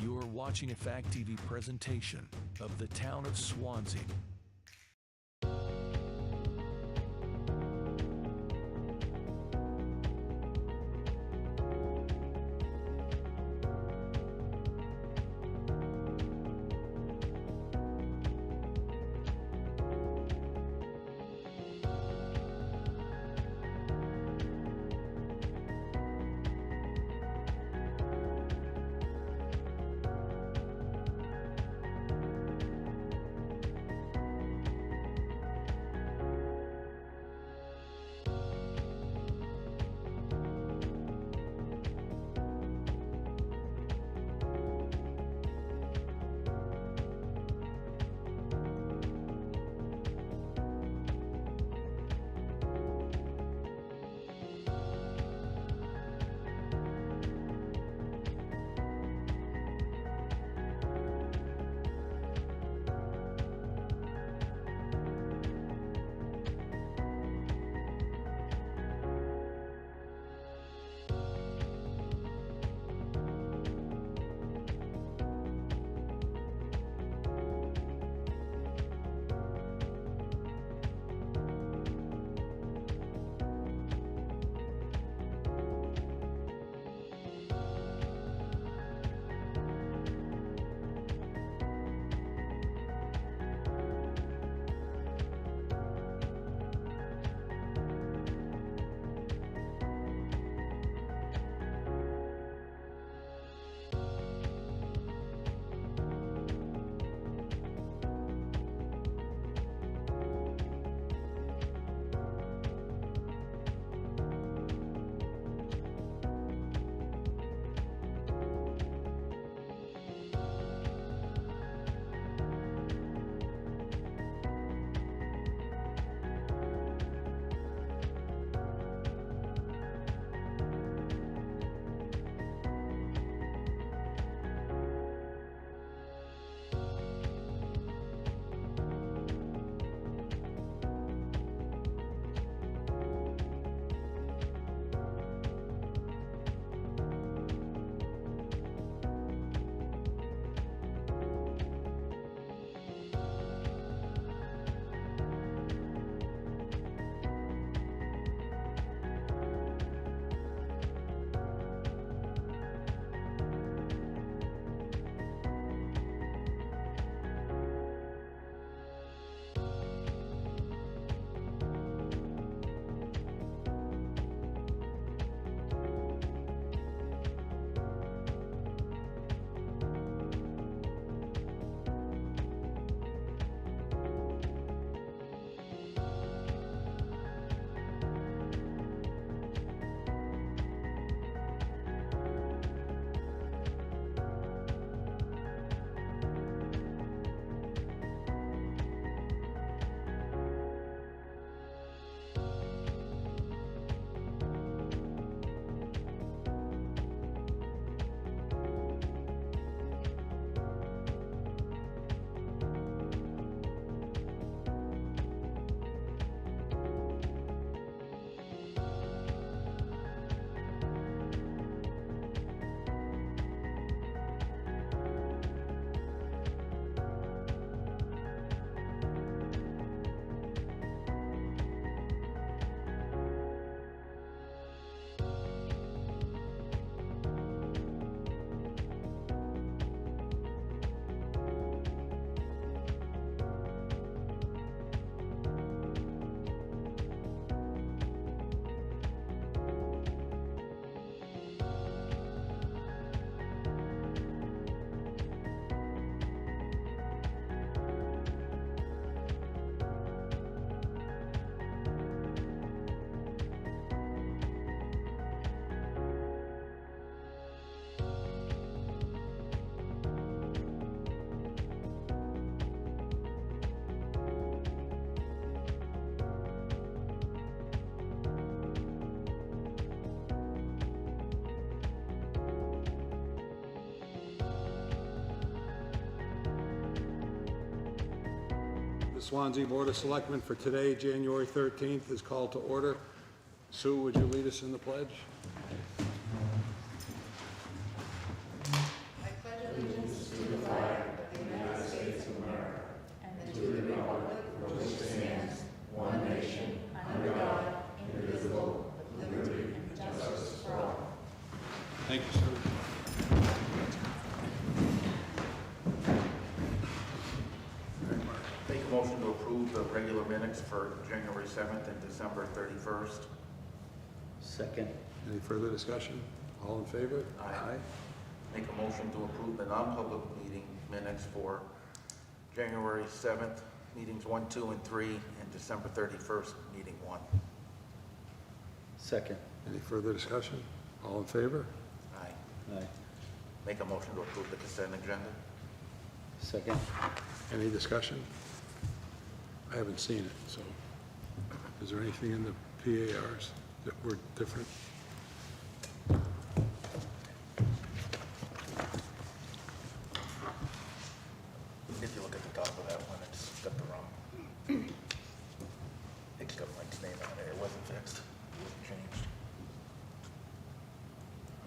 You are watching a Fact TV presentation of the town of Swanzey. The Swanzey Board of Selectmen for today, January 13th, is called to order. Sue, would you lead us in the pledge? I pledge allegiance Thank you, sir. All right, Mark. Make a motion to approve the regular minutes for January 7th and December 31st. Second. Any further discussion? All in favor? Aye. Make a motion to approve the non-public meeting minutes for January 7th, meetings 1, 2, and 3, and December 31st, meeting 1. Second. Any further discussion? All in favor? Aye. Aye. Make a motion to approve the consent agenda. Second. Any discussion? I haven't seen it, so is there anything in the PARs that were different? If you look at the top of that one, it's got the wrong, it's got Mike's name on there. It wasn't fixed. It wasn't changed.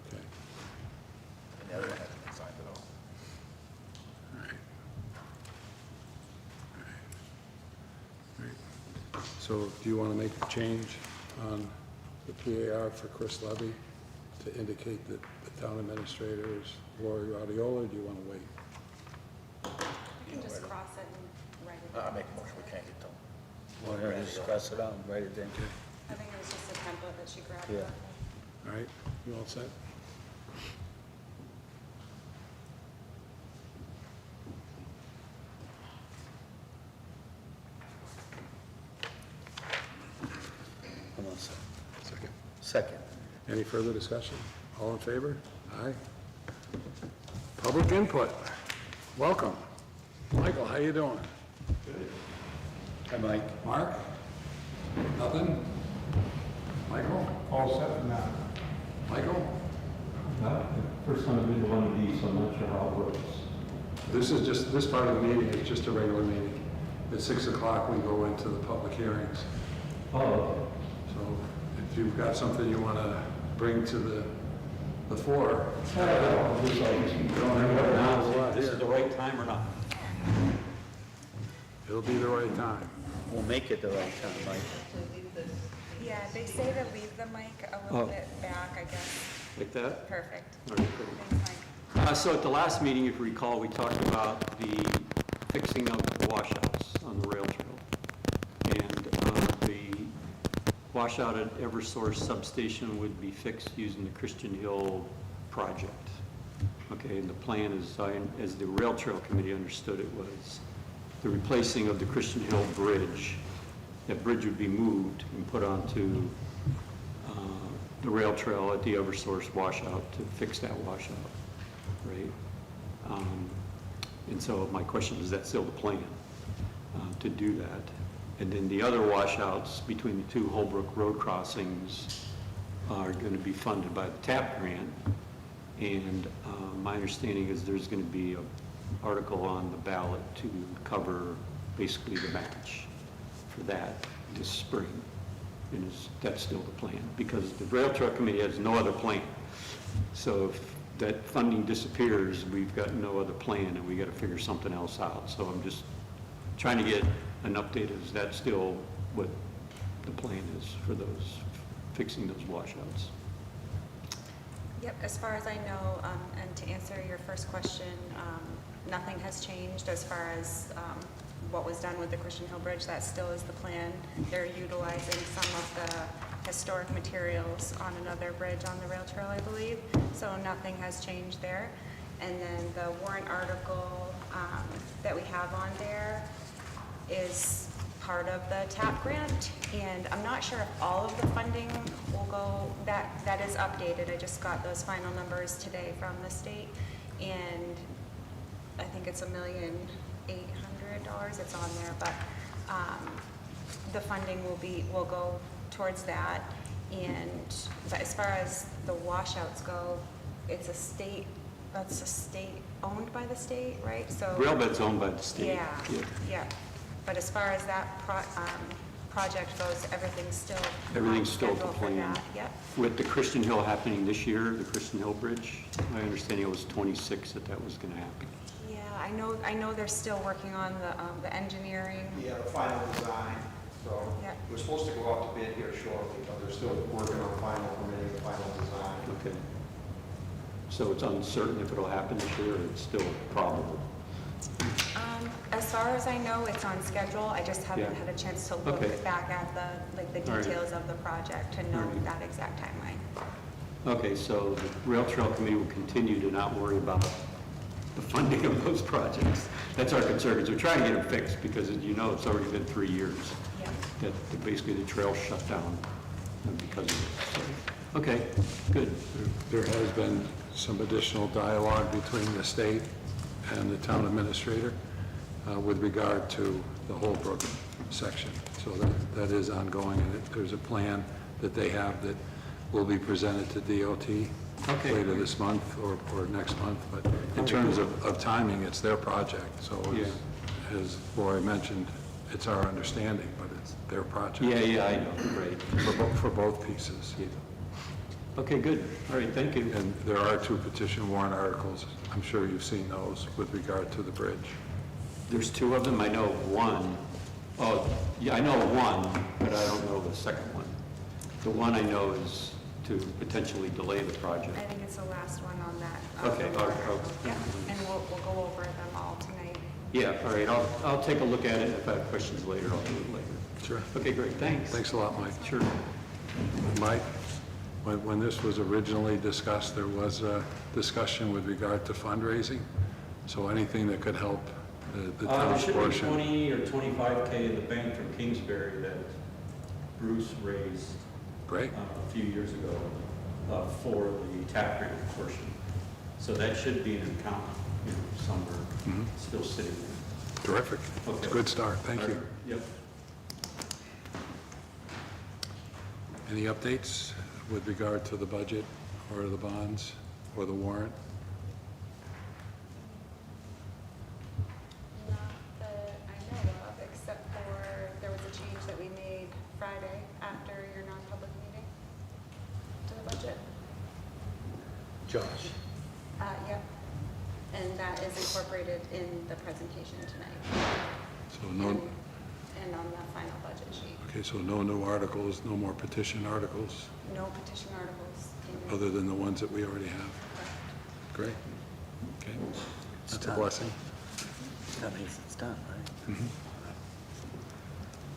Okay. And the other one hasn't been signed at all. All right. All right. So do you want to make a change on the PAR for Chris Levy to indicate that the town administrator is Lori Radiola, or do you want to wait? You can just cross it and write it. I make a motion, we can't get them. Well, yeah, just cross it out and write it in. I think it was just a template that she grabbed. Yeah. All right, you all set? Come on, sir. Second. Second. Any further discussion? All in favor? Aye. Public input. Welcome. Michael, how you doing? Hi, Mike. Mark? Nothing? Michael? All set for now. Michael? First time I've been to one of these, so I'm not sure how it works. This part of the meeting is just a regular meeting. At 6 o'clock, we go into the public hearings. Oh, okay. So if you've got something you want to bring to the floor, Just like you don't have to announce a lot This is here. the right time or not? It'll be the right time. We'll make it the right time, Mike. Yeah, they say to leave the mic a little bit back, I guess. Like that? Perfect. All right, cool. Thanks, Mike. So at the last meeting, if you recall, we talked about the fixing of the washouts on the rail trail. And the washout at Eversource substation would be fixed using the Christian Hill project. Okay, and the plan is, as the rail trail committee understood it, was the replacing of the Christian Hill bridge. That bridge would be moved and put onto the rail trail at the Eversource washout to fix that washout, right? And so my question is that still the plan to do that? And then the other washouts between the two Holbrook road crossings are going to be funded by the TAP grant. And my understanding is there's going to be an article on the ballot to cover basically the match for that this spring. And that's still the plan, because the rail trail committee has no other plan. So if that funding disappears, we've got no other plan, and we got to figure something else out. So I'm just trying to get an update. Is that still what the plan is for those, fixing those washouts? Yep, as far as I know, and to answer your first question, nothing has changed as far as what was done with the Christian Hill Bridge. That still is the plan. They're utilizing some of the historic materials on another bridge on the rail trail, I believe. So nothing has changed there. And then the warrant article that we have on there is part of the TAP grant, and I'm not sure if all of the funding will go, that is updated. I just got those final numbers today from the state, and I think it's $1,800,000, it's on there, but the funding will go towards that. But as far as the washouts go, that's a state owned by the state, right? So Railbed's owned by the state. yeah. But as far as that project goes, everything's still Still scheduled the for plan. that. Yep. With the Christian Hill happening this year, the Christian Hill Bridge, my understanding it was 26 that was going to happen. Yeah, I know they're still working on the engineering. Yeah, the final design, so Yeah. we're supposed to go out to bid here shortly, but they're still working on final permitting, the final design. Okay. So it's uncertain if it'll happen this year, or it's still probable? As far as I know, it's on schedule. I just haven't Yeah. had a chance to look Okay. back at the All right. details of the project to know All right. that exact timeline. Okay, so the Rail Trail Committee will continue to not worry about the funding of those projects. That's our concern, is we're trying to get them fixed, because as you know, it's already been 3 years Yeah. that basically the trail shut down because of it. So, okay, good. There has been some additional dialogue between the state and the town administrator with regard to the Holbrook section. So that is ongoing, and there's a plan that they have that will be presented to DOT Okay. later this month or next month. But in terms of timing, it's their project. So as Lori mentioned, it's our understanding, but it's their project. Yeah, I know, right. For both pieces. Yeah. Okay, good. All right, thank you. And there are 2 petition warrant articles. I'm sure you've seen those with regard to the bridge. There's 2 of them. I know of one. Oh, yeah, I know of one, but I don't know the second one. The one I know is to potentially delay the project. I think it's the last one on that. Okay, the warrant. Yeah, okay. and we'll go over them all tonight. Yeah, all right, I'll take a look at it. If I have questions later, I'll do it later. Sure. Okay, great, thanks. Thanks a lot, Mike. Sure. Mike, when this was originally discussed, there was a discussion with regard to fundraising. So anything that could help the There town's should be portion. 20 or 25K in the bank from Kingsbury that Bruce raised Great. a few years ago for the tap grant portion. So that should be an account, somewhere still sitting there. Terrific. It's a Okay. good start. Thank you. Yep. Any updates with regard to the budget or the bonds or the warrant? Not that I know of, except for there was a change that we made Friday after your non-public meeting to the budget. Josh. Yep. And that is incorporated in the presentation tonight. So no, And on the final budget sheet. okay, so no new articles, no more petition articles, No petition articles. in- other than the ones that we already have. Correct. Great. Okay. It's That's a done. blessing. That means it's done, right?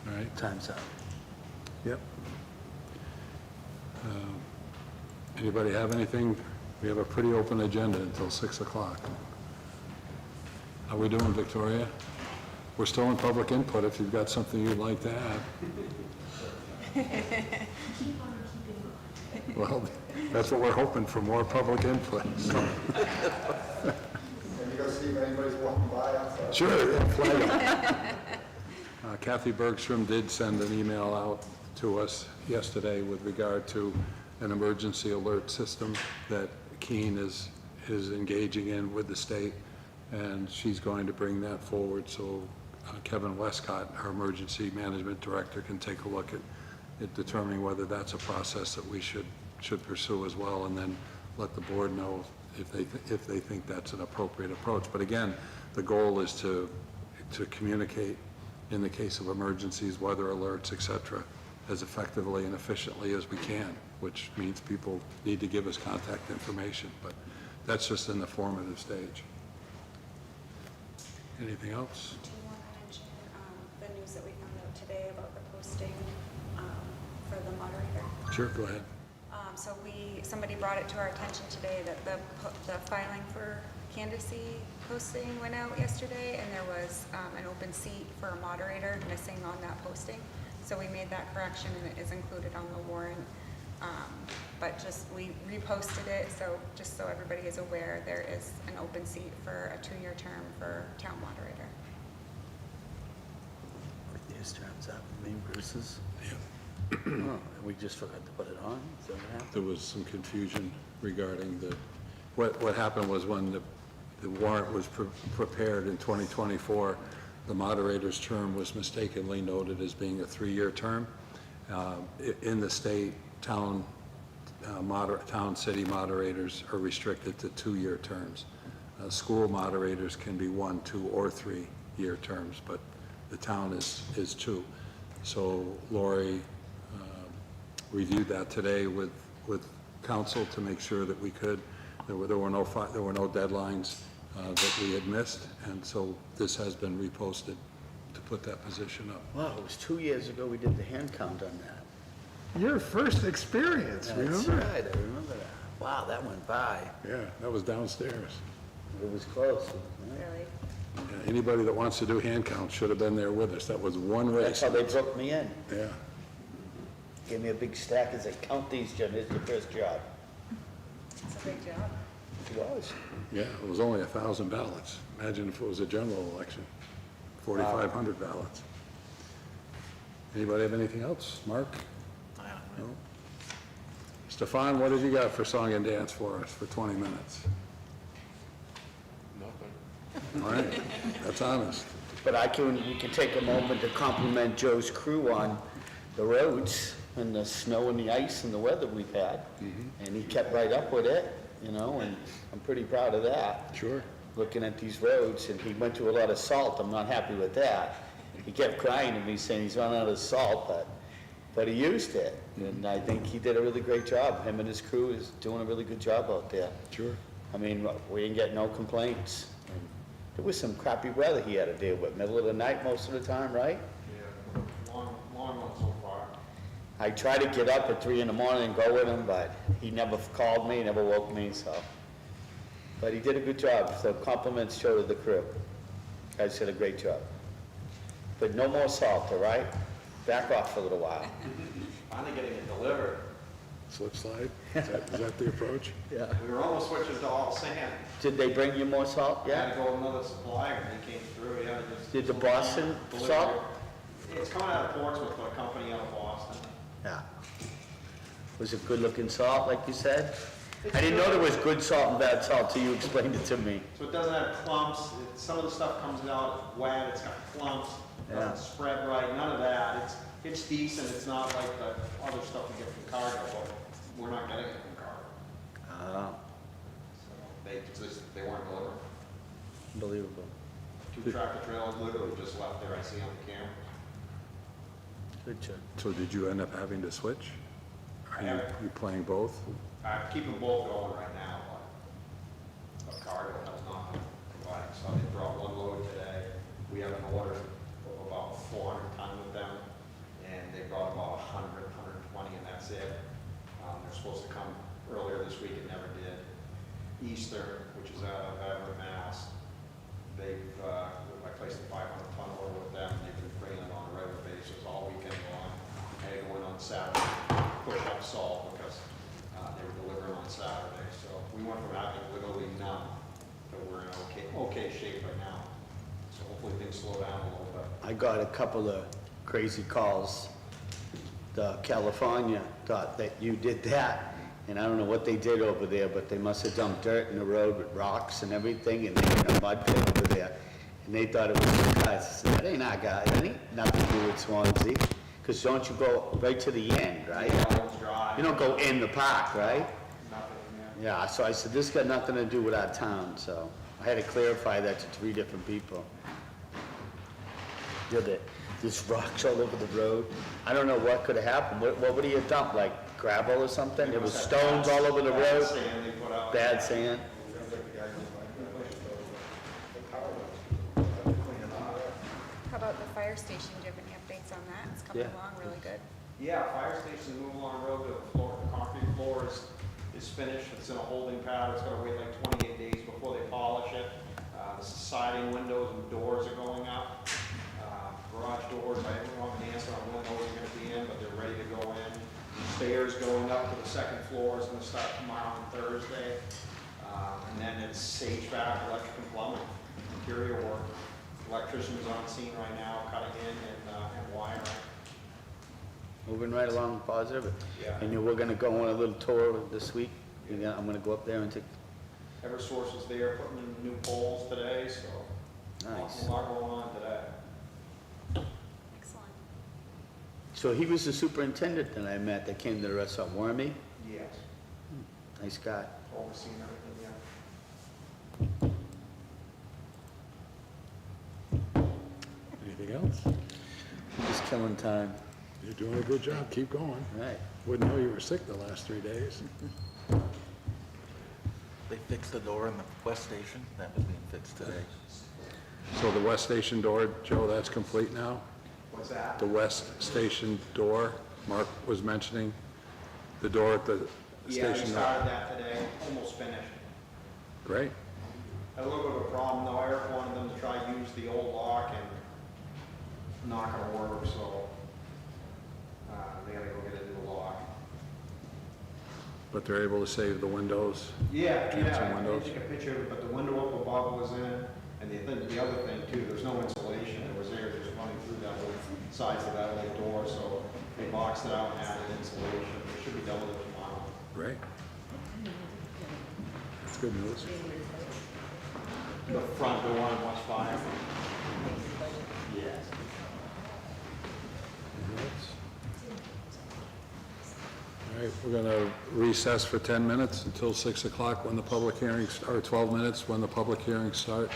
All right. Time's up. Yep. Anybody have anything? We have a pretty open agenda until 6 o'clock. How we doing, Victoria? We're still in public input if you've got something you'd like to add. Well, that's what we're hoping for, more public input. So. And you go see if anybody's walking by outside. Sure, yeah, flag 'em. Kathy Bergstrom did send an email out to us yesterday with regard to an emergency alert system that Keene is engaging in with the state, and she's going to bring that forward so Kevin Westcott, our emergency management director, can take a look at determining whether that's a process that we should pursue as well, and then let the board know if they think that's an appropriate approach. But again, the goal is to communicate in the case of emergencies, weather alerts, et cetera, as effectively and efficiently as we can, which means people need to give us contact information, but that's just in the formative stage. Anything else? Do you want to mention the news that we found out today about the posting for the moderator? Sure, go ahead. So somebody brought it to our attention today that the filing for candidacy posting went out yesterday, and there was an open seat for a moderator missing on that posting. So we made that correction, and it is included on the warrant. But we reposted it, so just so everybody is aware, there is an open seat for a 2-year term for town moderator. His term's up, I mean Bruce's. Yeah. Oh, we just forgot to put it on? Is that what happened? There was some confusion regarding what happened was when the warrant was prepared in 2024, the moderator's term was mistakenly noted as being a 3-year term. In the state, city moderators are restricted to 2-year terms. School moderators can be 1, 2, or 3-year terms, but the town is 2. So Lori reviewed that today with council to make sure that we could There were no deadlines that we had missed, and so this has been reposted to put that position up. Wow, it was 2 years ago we did the hand count on that. Your first experience, That's remember? right, I remember that. Wow, that went by. Yeah, that was downstairs. It was close. wasn't it? Really? Yeah, anybody that wants to do hand counts should have been there with us. That was one race. That's how they broke me in. Yeah, Gave me a big stack and said, count these, Jim, here's your first job. It's a big job. It was. yeah, it was only 1,000 ballots. Imagine if it was a general election, 4,500 ballots. Anybody have anything else? Mark? No? Stefan, what have you got for song and dance for us for 20 minutes? Nothing. All right, that's honest. But we can take a moment to compliment Joe's crew on the roads and the snow and the ice and the weather we've had. And he kept right up with it, and I'm pretty proud of that. Sure. Looking at these roads, and he went to a lot of salt. I'm not happy with that. He kept crying to me saying he's run out of salt, but he used it. And I think he did a really great job. Him and his crew is doing a really good job out there. Sure. I mean, we didn't get no complaints. And there was some crappy weather he had to deal with, middle of the night most of the time, right? Yeah, long one so far. I tried to get up at 3 in the morning and go with him, but he never called me, never woke me, so. But he did a good job, so compliments show to the crew. Guys did a great job. But no more salt, all right? Back off for a little while. Finally getting it delivered. Slip slide? Is that the approach? Yeah. We were almost switching to all sand. Did they bring you more salt? Had Yeah? to go with another supplier, and he came through, yeah. Just Did the Boston delivered. salt? It's coming out of Portsmouth, but a company out of Boston. Yeah. Was it good-looking salt, like you said? I didn't know there was good salt and bad salt till you explained it to me. So it doesn't have clumps, some of the stuff comes out wet, it's got clumps, Yeah. doesn't spread right, none of that. It's decent, it's not like the other stuff we get from cargo, but we're not getting it from cargo. So they weren't delivering. Unbelievable. 2 tractor trailers literally just left there, I see on the camera. Good job. So did you end up having to switch? Are I haven't. you playing both? I'm keeping both going right now, but cargo has not been providing, so they brought one load today. We have an order of about 400 ton with them, and they brought about 100, 120, and that's it. They're supposed to come earlier this week, it never did. Eastern, which is out of Everett, Mass, I placed a 500 ton order with them, they've been bringing it on a regular basis all weekend long. I had to go in on Saturday, push up salt because they were delivering on Saturday. So we went from having literally none to we're in okay shape right now. So hopefully things slow down a little bit. I got a couple of crazy calls. The California thought that you did that, and I don't know what they did over there, but they must have dumped dirt in the road with rocks and everything, and they were in a mud pit over there. And they thought it was you guys. I said, that ain't our guy. That ain't nothing to do with Swanzey. Because don't you go right to the end, right? It's dry. You don't go in the park, right? Nothing, yeah. Yeah, so I said, this got nothing to do with our town, so I had to clarify that to 3 different people. There's rocks all over the road. I don't know what could have happened. What would he have dumped, like gravel or something? There was stones all over the Bad road, sand they put out. bad sand. How about the fire station? Do you have any updates on that? It's coming Yeah. along really good. Yeah, fire station's moving along the road, the concrete floor is finished, it's in a holding pattern, it's gonna wait like 28 days before they polish it. The siding, windows, and doors are going up. Garage doors, I don't have an answer on when those are gonna be in, but they're ready to go in. Stairs going up to the second floor is gonna start tomorrow and Thursday. And then it's HVAC, electric and plumbing, interior work. Electrician's on scene right now, cutting in and wiring. Moving right along positive. Yeah. And we're gonna go on a little tour this week. I'm gonna go up there and take, Eversource is there putting in new poles today, so nice. a lot going on today. Excellent. So he was the superintendent that I met that came to the restaurant, Wormy? Yes, Nice guy. overseeing everything, yeah. Anything else? Just killing time. You're doing a good job. Keep going. Right. Wouldn't know you were sick the last 3 days. They fixed the door in the West Station, that was being fixed today. So the West Station door, Joe, that's complete now? What's that? The West Station door, Mark was mentioning, the door at the Yeah, we station. started that today, almost finished. Great. Had a little bit of a problem though, Eric wanted them to try to use the old lock and not gonna work, so, they gotta go get a new lock. But they're able to save the windows? Yeah, Change some yeah, I windows. didn't take a picture of it, but the window up above was in, and the other thing too, there's no insulation, there was air just running through that little sides of that little door, so they boxed it out and added insulation, it should be done with it tomorrow. Great. That's good news. The front door on West Fire. Yes. All right, we're going to recess for 10 minutes until 6 o'clock when the public hearings, or 12 minutes when the public hearings start.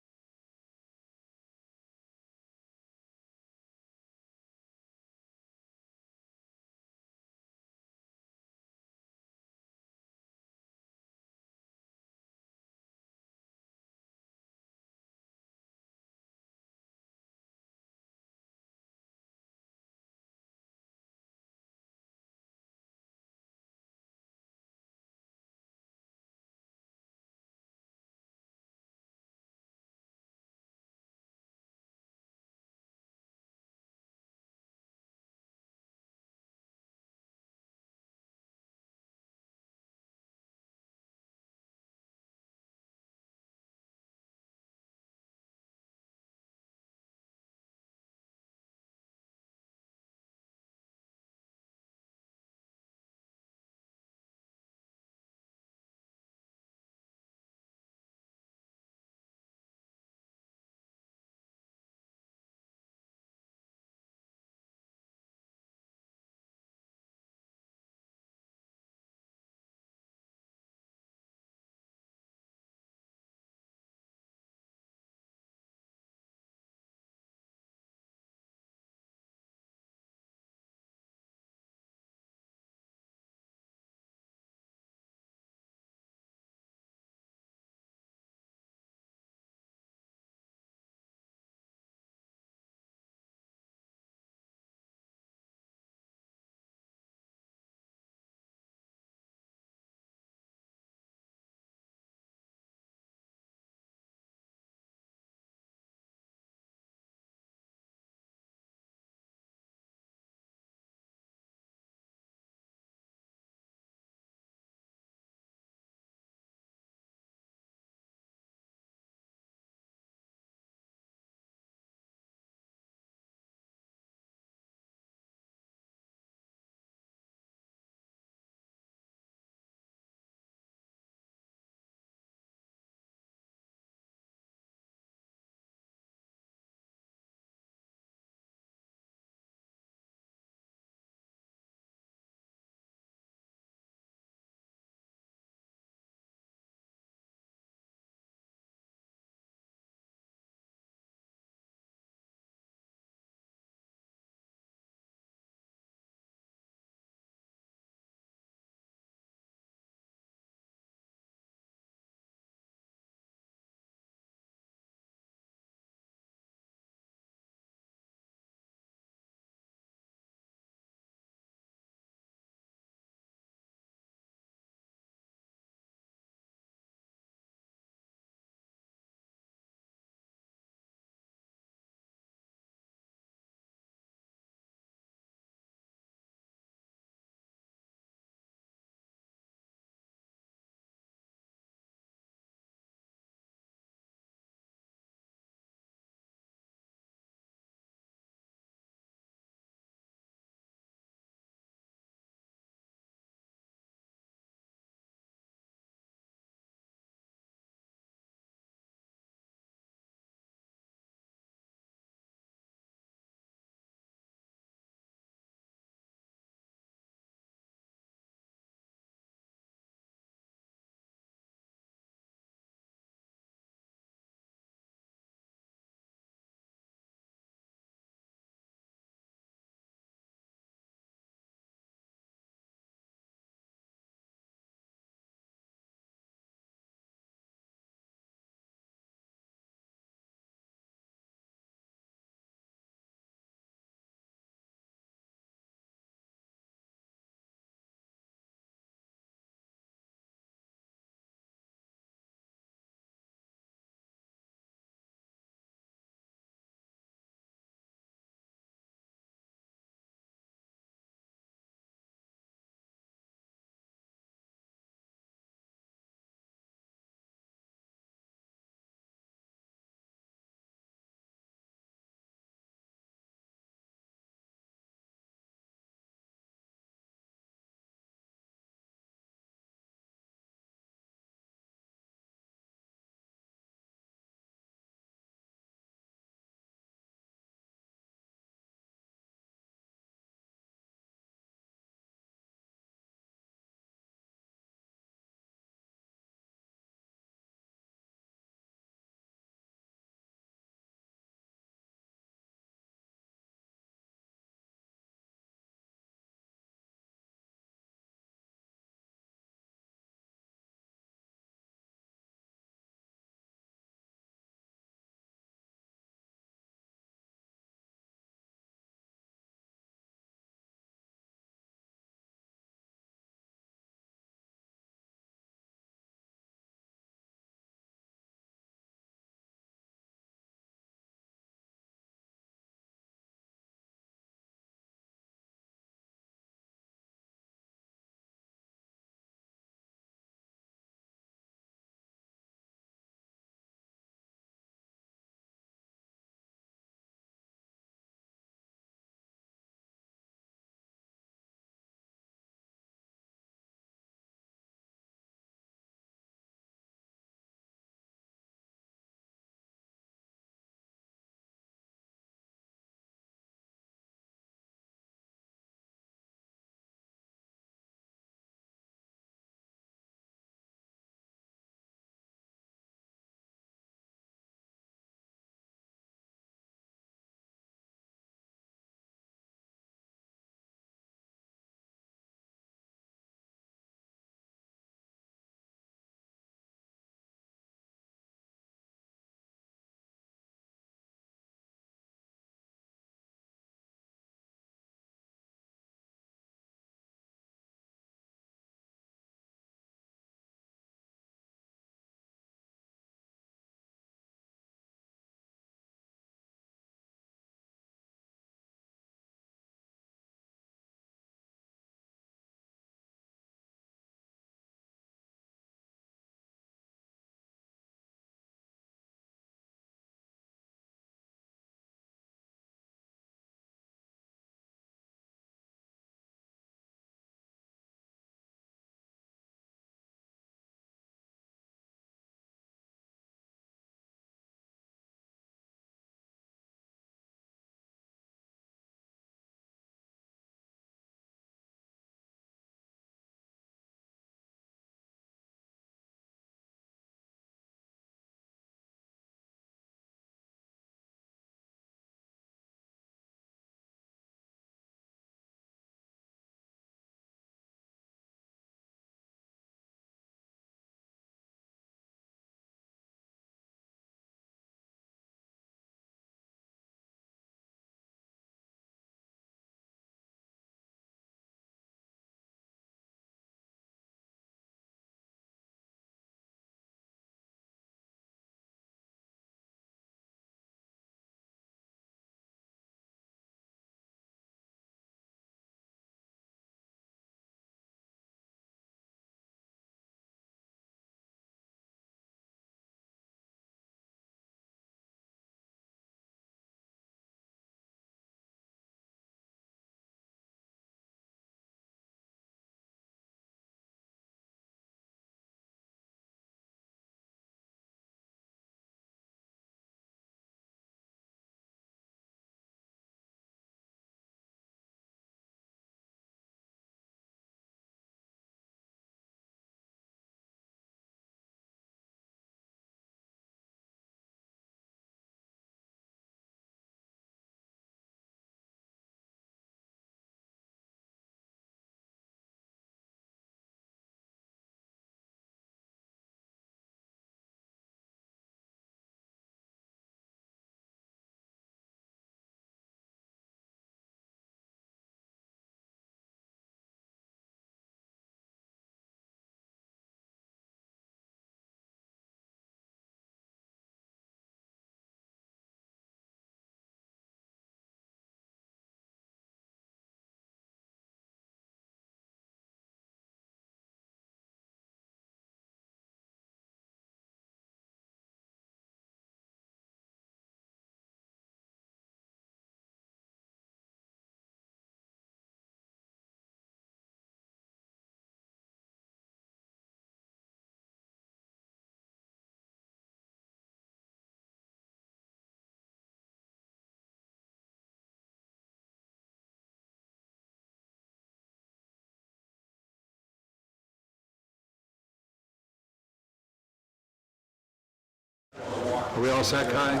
Are we all set, Kai?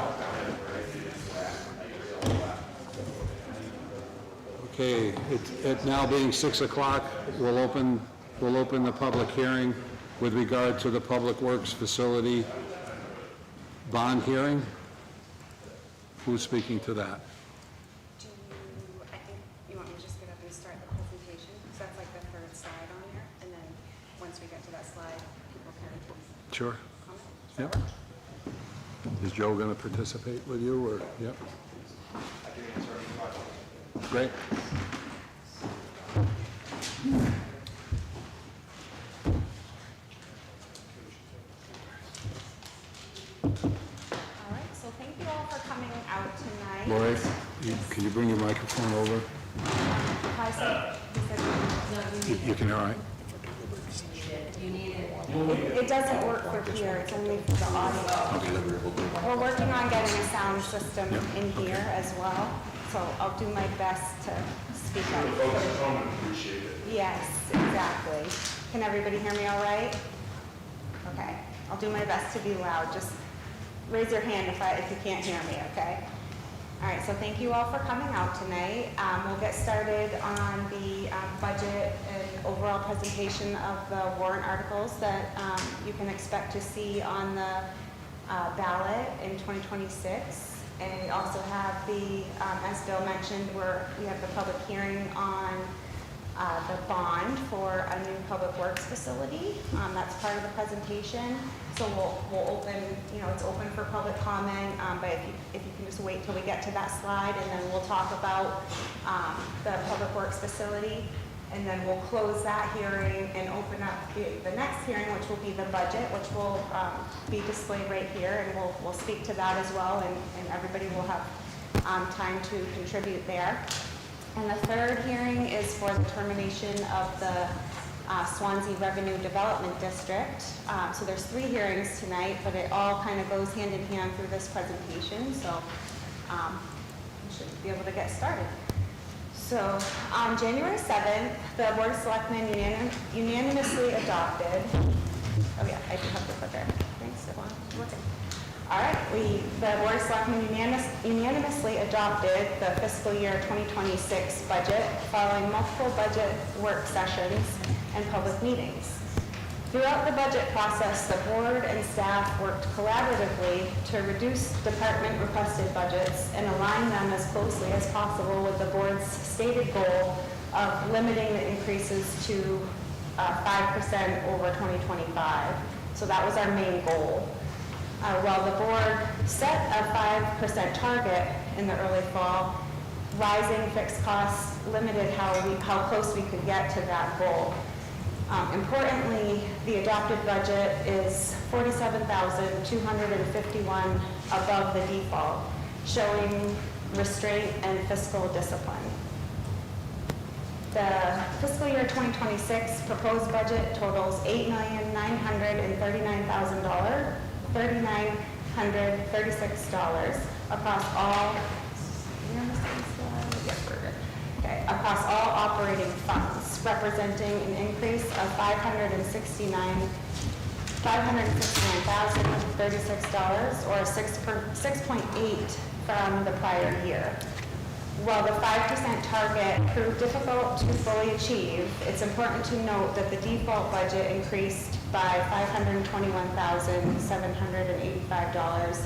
Okay, it now being 6 o'clock, we'll open the public hearing with regard to the Public Works Facility bond hearing. Who's speaking to that? I think you want me to just get up and start the presentation? So that's like the third slide on here, and then once we get to that slide, people can Sure. comment. Yep. Is Joe going to participate with you, or, yep? Great. All right, so thank you all for coming out tonight. Lori, can you bring your microphone over? Hi, sir. You can, all right? It doesn't work for here, it's only for the audio. We're working on getting a sound system in here as well, so I'll do my best to speak up. Yes, exactly. Can everybody hear me all right? Okay, I'll do my best to be loud. Just raise your hand if you can't hear me, okay? All right, so thank you all for coming out tonight. We'll get started on the budget and overall presentation of the warrant articles that you can expect to see on the ballot in 2026. And we also have the, as Bill mentioned, we have the public hearing on the bond for a new public works facility. That's part of the presentation. So we'll open, it's open for public comment, but if you can just wait till we get to that slide, and then we'll talk about the public works facility, and then we'll close that hearing and open up the next hearing, which will be the budget, which will be displayed right here, and we'll speak to that as well, and everybody will have time to contribute there. And the third hearing is for the termination of the Swanzey Revenue Development District. So there's 3 hearings tonight, but it all kind of goes hand in hand through this presentation, so we should be able to get started. So on January 7th, the Board of Selectmen unanimously adopted, oh yeah, I do have the clicker. Thanks, Devon. Working. All right, the Board of Selectmen unanimously adopted the fiscal year 2026 budget following multiple budget work sessions and public meetings. Throughout the budget process, the board and staff worked collaboratively to reduce department requested budgets and align them as closely as possible with the board's stated goal of limiting the increases to 5% over 2025. So that was our main goal. While the board set a 5% target in the early fall, rising fixed costs limited how close we could get to that goal. Importantly, the adopted budget is $47,251 above the default, showing restraint and fiscal discipline. The fiscal year 2026 proposed budget totals $8,939,3936 across all across all operating funds, representing an increase of $569,036 or 6.8 from the prior year. While the 5% target proved difficult to fully achieve, it's important to note that the default budget increased by $521,785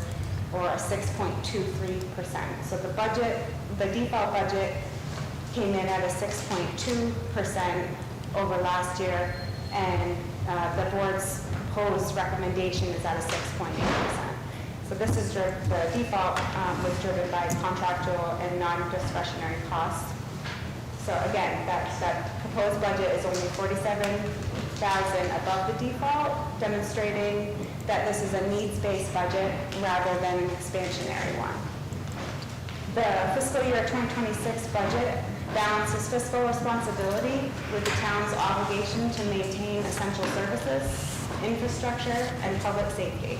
or 6.23%. So the default budget came in at a 6.2% over last year, and the board's proposed recommendation is at a 6.8%. So this is the default was driven by contractual and non-discretionary costs. So again, that proposed budget is only $47,000 above the default, demonstrating that this is a needs-based budget rather than an expansionary one. The fiscal year 2026 budget balances fiscal responsibility with the town's obligation to maintain essential services, infrastructure, and public safety.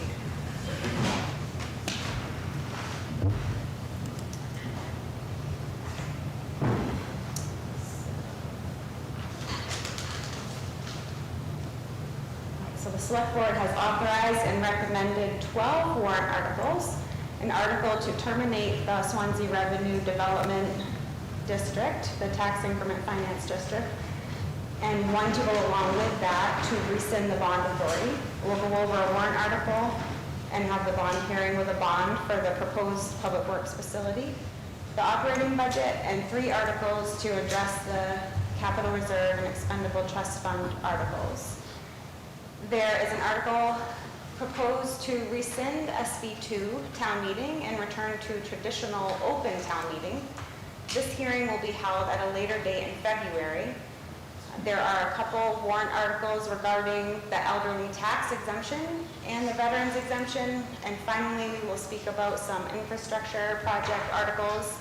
So So the select board has authorized and recommended 12 warrant articles, an article to terminate the Swanzey Revenue Development District, the Tax Increment Finance District, and one to go along with that to rescind the bond authority. We'll go over a warrant article and have the bond hearing with a bond for the proposed public works facility, the operating budget, and 3 articles to address the capital reserve and expendable trust fund articles. There is an article proposed to rescind SB2 town meeting and return to traditional open town meeting. This hearing will be held at a later date in February. There are a couple warrant articles regarding the elderly tax exemption and the veterans exemption. And finally, we will speak about some infrastructure project articles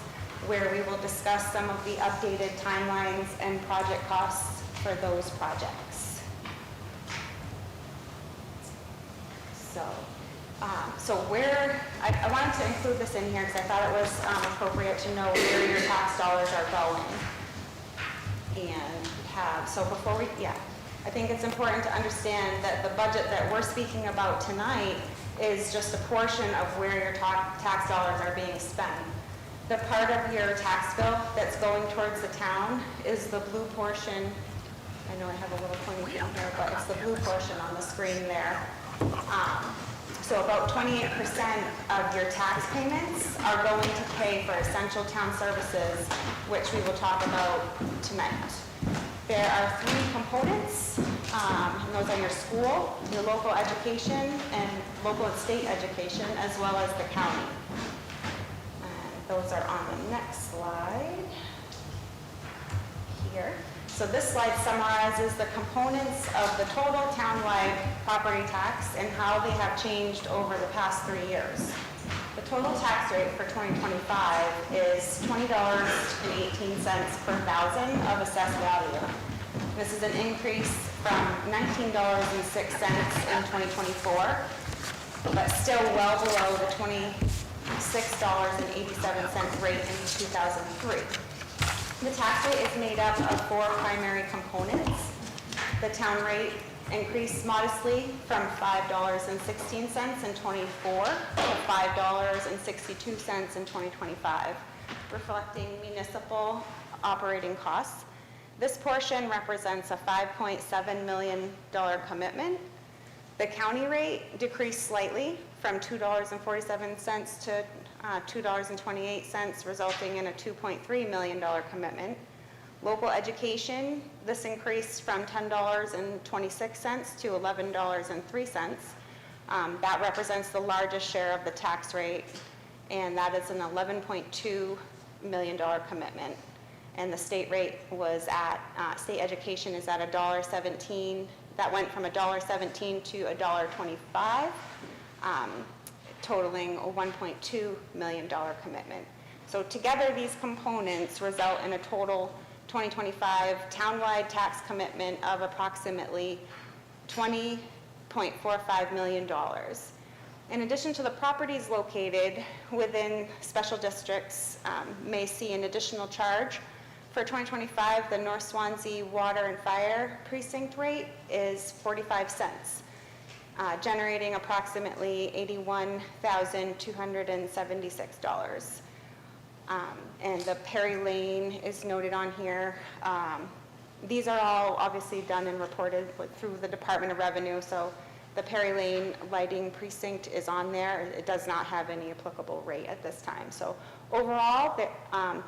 where we will discuss some of the updated timelines and project costs for those projects. I wanted to include this in here because I thought it was appropriate to know where your tax dollars are going. I think it's important to understand that the budget that we're speaking about tonight is just a portion of where your tax dollars are being spent. The part of your tax bill that's going towards the town is the blue portion. I know I have a little pointy thing here, but it's the blue portion on the screen there. So about 28% of your tax payments are going to pay for essential town services, which we will talk about tonight. There are 3 components, and those are your school, your local education, and local and state education, as well as the county. And those are on the next slide here. So this slide summarizes the components of the total townwide property tax and how they have changed over the past 3 years. The total tax rate for 2025 is $20.18 per thousand of assessed value. This is an increase from $19.06 in 2024, but still well below the $26.87 rate in 2003. The tax rate is made up of 4 primary components. The town rate increased modestly from $5.16 in 24 to $5.62 in 2025, reflecting municipal operating costs. This portion represents a $5.7 million commitment. The county rate decreased slightly from $2.47 to $2.28, resulting in a $2.3 million commitment. Local education, this increased from $10.26 to $11.03. That represents the largest share of the tax rate, and that is an $11.2 million commitment. And the state rate was at, state education is at $1.17. That went from $1.17 to $1.25. Totaling a $1.2 million commitment. So together these components result in a total 2025 townwide tax commitment of approximately $20.45 million. In addition to the properties located within special districts may see an additional charge. For 2025, the North Swanzey Water and Fire Precinct rate is 45 cents. Generating approximately $81,276. And the Perry Lane is noted on here. These are all obviously done and reported through the Department of Revenue, so the Perry Lane lighting precinct is on there. It does not have any applicable rate at this time. So overall,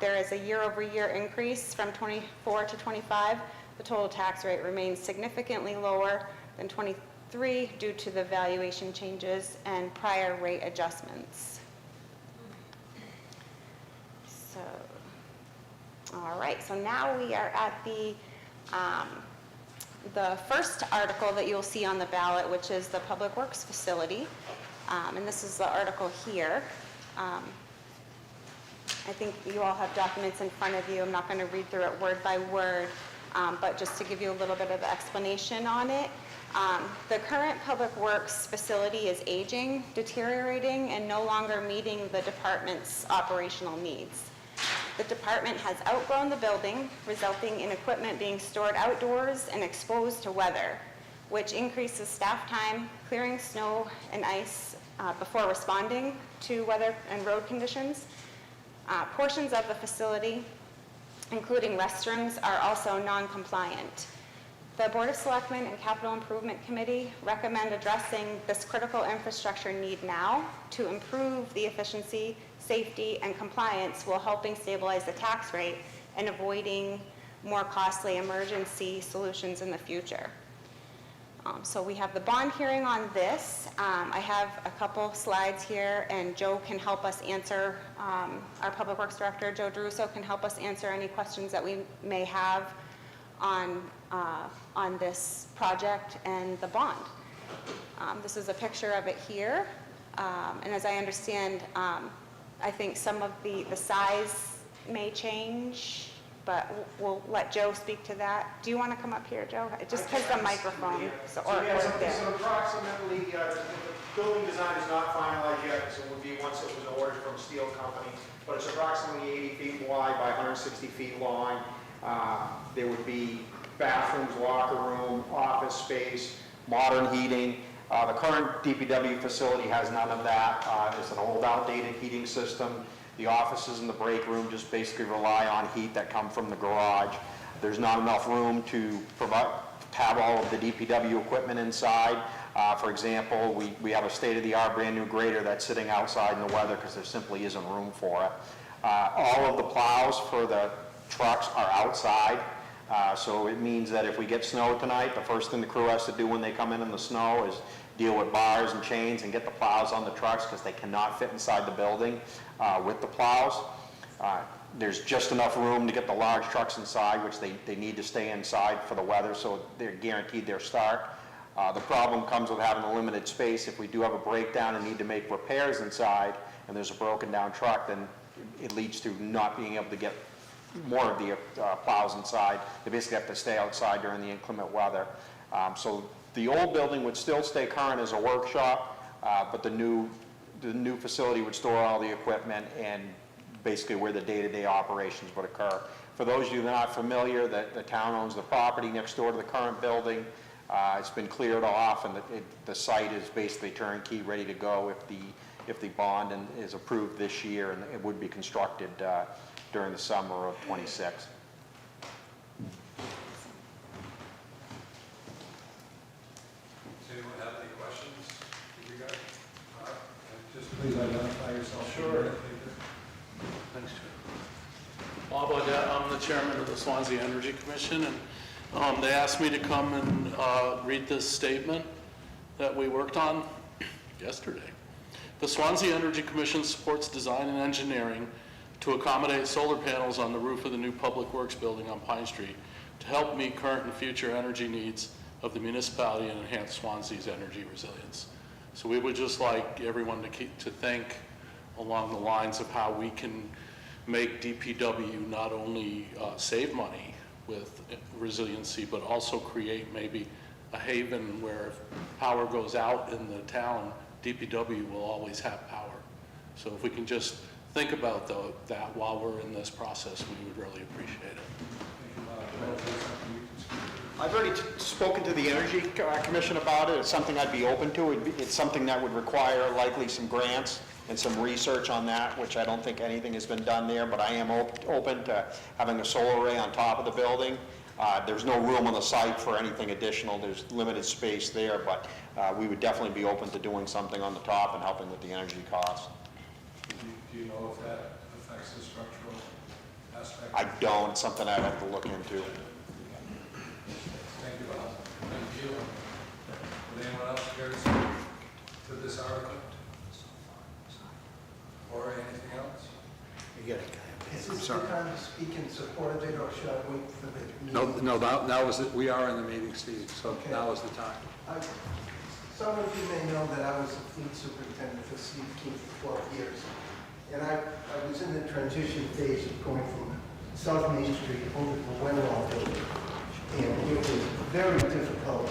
there is a year-over-year increase from 24 to 25. The total tax rate remains significantly lower than 23 due to the valuation changes and prior rate adjustments. So, all right, so now we are at the first article that you'll see on the ballot, which is the Public Works Facility. And this is the article here. I think you all have documents in front of you. I'm not going to read through it word by word, but just to give you a little bit of explanation on it. The current Public Works facility is aging, deteriorating, and no longer meeting the department's operational needs. The department has outgrown the building, resulting in equipment being stored outdoors and exposed to weather. which increases staff time clearing snow and ice before responding to weather and road conditions. Portions of the facility, including restrooms, are also non-compliant. The Board of Selectmen and Capital Improvement Committee recommend addressing this critical infrastructure need now to improve the efficiency, safety, and compliance while helping stabilize the tax rate and avoiding more costly emergency solutions in the future. So we have the bond hearing on this. I have a couple slides here, and Joe can help us answer, our Public Works Director, Joe DeRusso, can help us answer any questions that we may have on this project and the bond. This is a picture of it here. And as I understand, I think some of the size may change, but we'll let Joe speak to that. Do you want to come up here, Joe? Just because the microphone, or Yeah, so there. approximately, the building design is not finalized yet, because it would be once it was ordered from a steel company, but it's approximately 80 feet wide by 160 feet long. There would be bathrooms, locker room, office space, modern heating. The current DPW facility has none of that. It's an old outdated heating system. The offices and the break room just basically rely on heat that come from the garage. There's not enough room to have all of the DPW equipment inside. For example, we have a state-of-the-art brand new grader that's sitting outside in the weather because there simply isn't room for it. All of the plows for the trucks are outside. So it means that if we get snow tonight, the first thing the crew has to do when they come in the snow is deal with bars and chains and get the plows on the trucks because they cannot fit inside the building with the plows. There's just enough room to get the large trucks inside, which they need to stay inside for the weather, so they're guaranteed their start. The problem comes with having a limited space. If we do have a breakdown and need to make repairs inside and there's a broken down truck, then it leads to not being able to get more of the plows inside. They basically have to stay outside during the inclement weather. So the old building would still stay current as a workshop, but the new facility would store all the equipment and basically where the day-to-day operations would occur. For those of you that are not familiar, the town owns the property next door to the current building. It's been cleared off, and the site is basically turnkey, ready to go if the bond is approved this year, and it would be constructed during the summer of '26. Does anyone have any questions with regard? Just please identify yourself. Sure. Thanks, Chair. Bob Audette, I'm the chairman of the Swanzey Energy Commission, and they asked me to come and read this statement that we worked on yesterday. The Swanzey Energy Commission supports design and engineering to accommodate solar panels on the roof of the new Public Works building on Pine Street to help meet current and future energy needs of the municipality and enhance Swansea's energy resilience. So we would just like everyone to think along the lines of how we can make DPW not only save money with resiliency, but also create maybe a haven where if power goes out in the town, DPW will always have power. So if we can just think about that while we're in this process, we would really appreciate it. I've already spoken to the Energy Commission about it. It's something I'd be open to. It's something that would require likely some grants and some research on that, which I don't think anything has been done there, but I am open to having a solar array on top of the building. There's no room on the site for anything additional. There's limited space there, but we would definitely be open to doing something on the top and helping with the energy costs. Do you know if that affects the structural aspect? I don't. It's something I'd have to look into. Thank you, Bob. Thank you. Would anyone else care to speak to this article? Or anything else? Is this the time to speak in support of it, or should I wait for the meeting? No, now is it, we are in the meeting, Steve, so Okay. now is the time. Some of you may know that I was the fleet superintendent for Steve King for 12 years. And I was in the transition phase of going from South Main Street over to the Wendell Building. And it was very difficult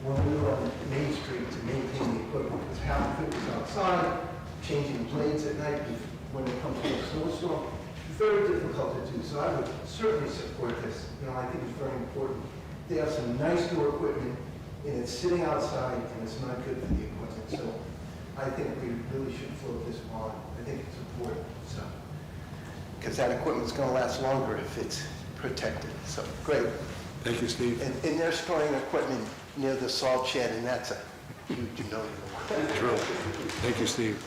when we were on Main Street to maintain the equipment, because half of it was outside, changing blades at night when it comes to a snowstorm. Very difficult to do, so I would certainly support this. I think it's very important. They have some nice new equipment, and it's sitting outside, and it's not good for the equipment. So I think we really should float this bond. I think it's important, so. Because that equipment's gonna last longer if it's protected, so, great. Thank you, Steve. And they're storing equipment near the salt shed, and that's a huge no-no. True. Thank you, Steve.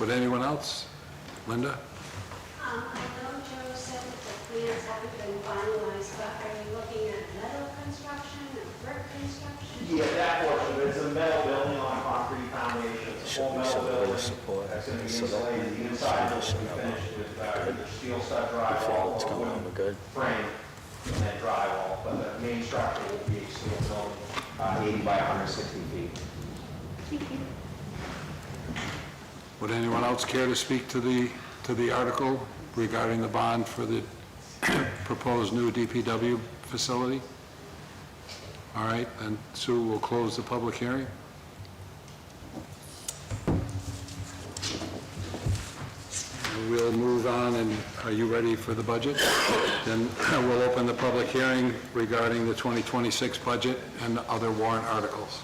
Would anyone else? Linda? I know Joe said that the plans haven't been finalized, but are you looking at metal construction or brick construction? Yeah, that portion, it's a metal building on a concrete foundation, it's a full metal building. That's going to be insulated, the inside will be finished with either steel stud drywall or wooden frame, and then drywall, but the main structure will be a steel building, 80 by 160 feet. Would anyone else care to speak to the article regarding the bond for the proposed new DPW facility? All right, then Sue will close the public hearing. We'll move on, and are you ready for the budget? Then we'll open the public hearing regarding the 2026 budget and other warrant articles.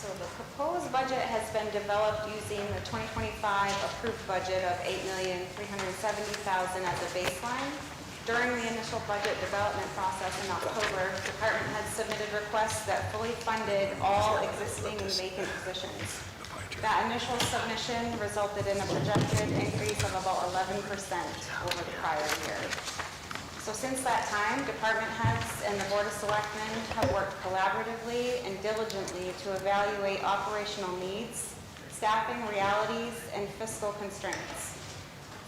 So the proposed budget has been developed using the 2025 approved budget of $8,370,000 as a baseline. During the initial budget development process in October, the department had submitted requests that fully funded all existing and vacant positions. That initial submission resulted in a projected increase of about 11% over the prior year. So since that time, department heads and the Board of Selectmen have worked collaboratively and diligently to evaluate operational needs, staffing realities, and fiscal constraints.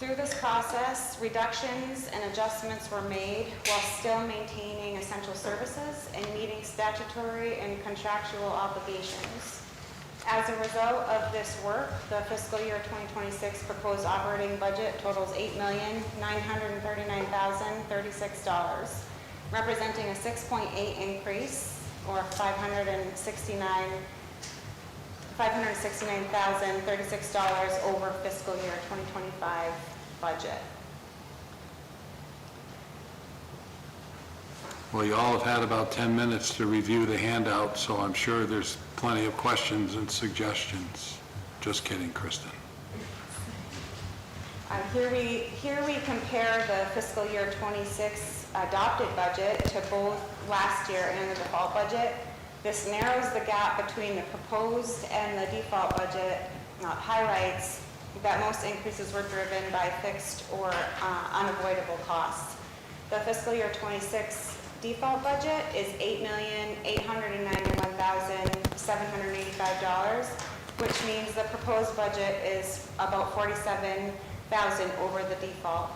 Through this process, reductions and adjustments were made while still maintaining essential services and meeting statutory and contractual obligations. As a result of this work, the fiscal year 2026 proposed operating budget totals $8,939,036, representing a 6.8 increase, or $569,036 over fiscal year 2025 budget. Well, you all have had about 10 minutes to review the handout, so I'm sure there's plenty of questions and suggestions. Just kidding, Kristen. Here we compare the fiscal year 26 adopted budget to both last year and the default budget. This narrows the gap between the proposed and the default budget, highlights that most increases were driven by fixed or unavoidable costs. The fiscal year 26 default budget is $8,891,785, which means the proposed budget is about $47,000 over the default.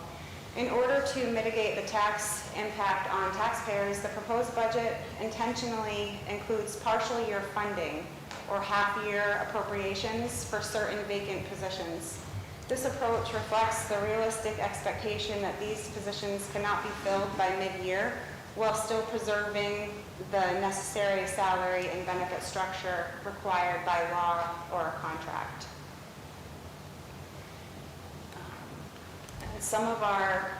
In order to mitigate the tax impact on taxpayers, the proposed budget intentionally includes partial year funding or half-year appropriations for certain vacant positions. This approach reflects the realistic expectation that these positions cannot be filled by mid-year while still preserving the necessary salary and benefit structure required by law or a contract. Some of our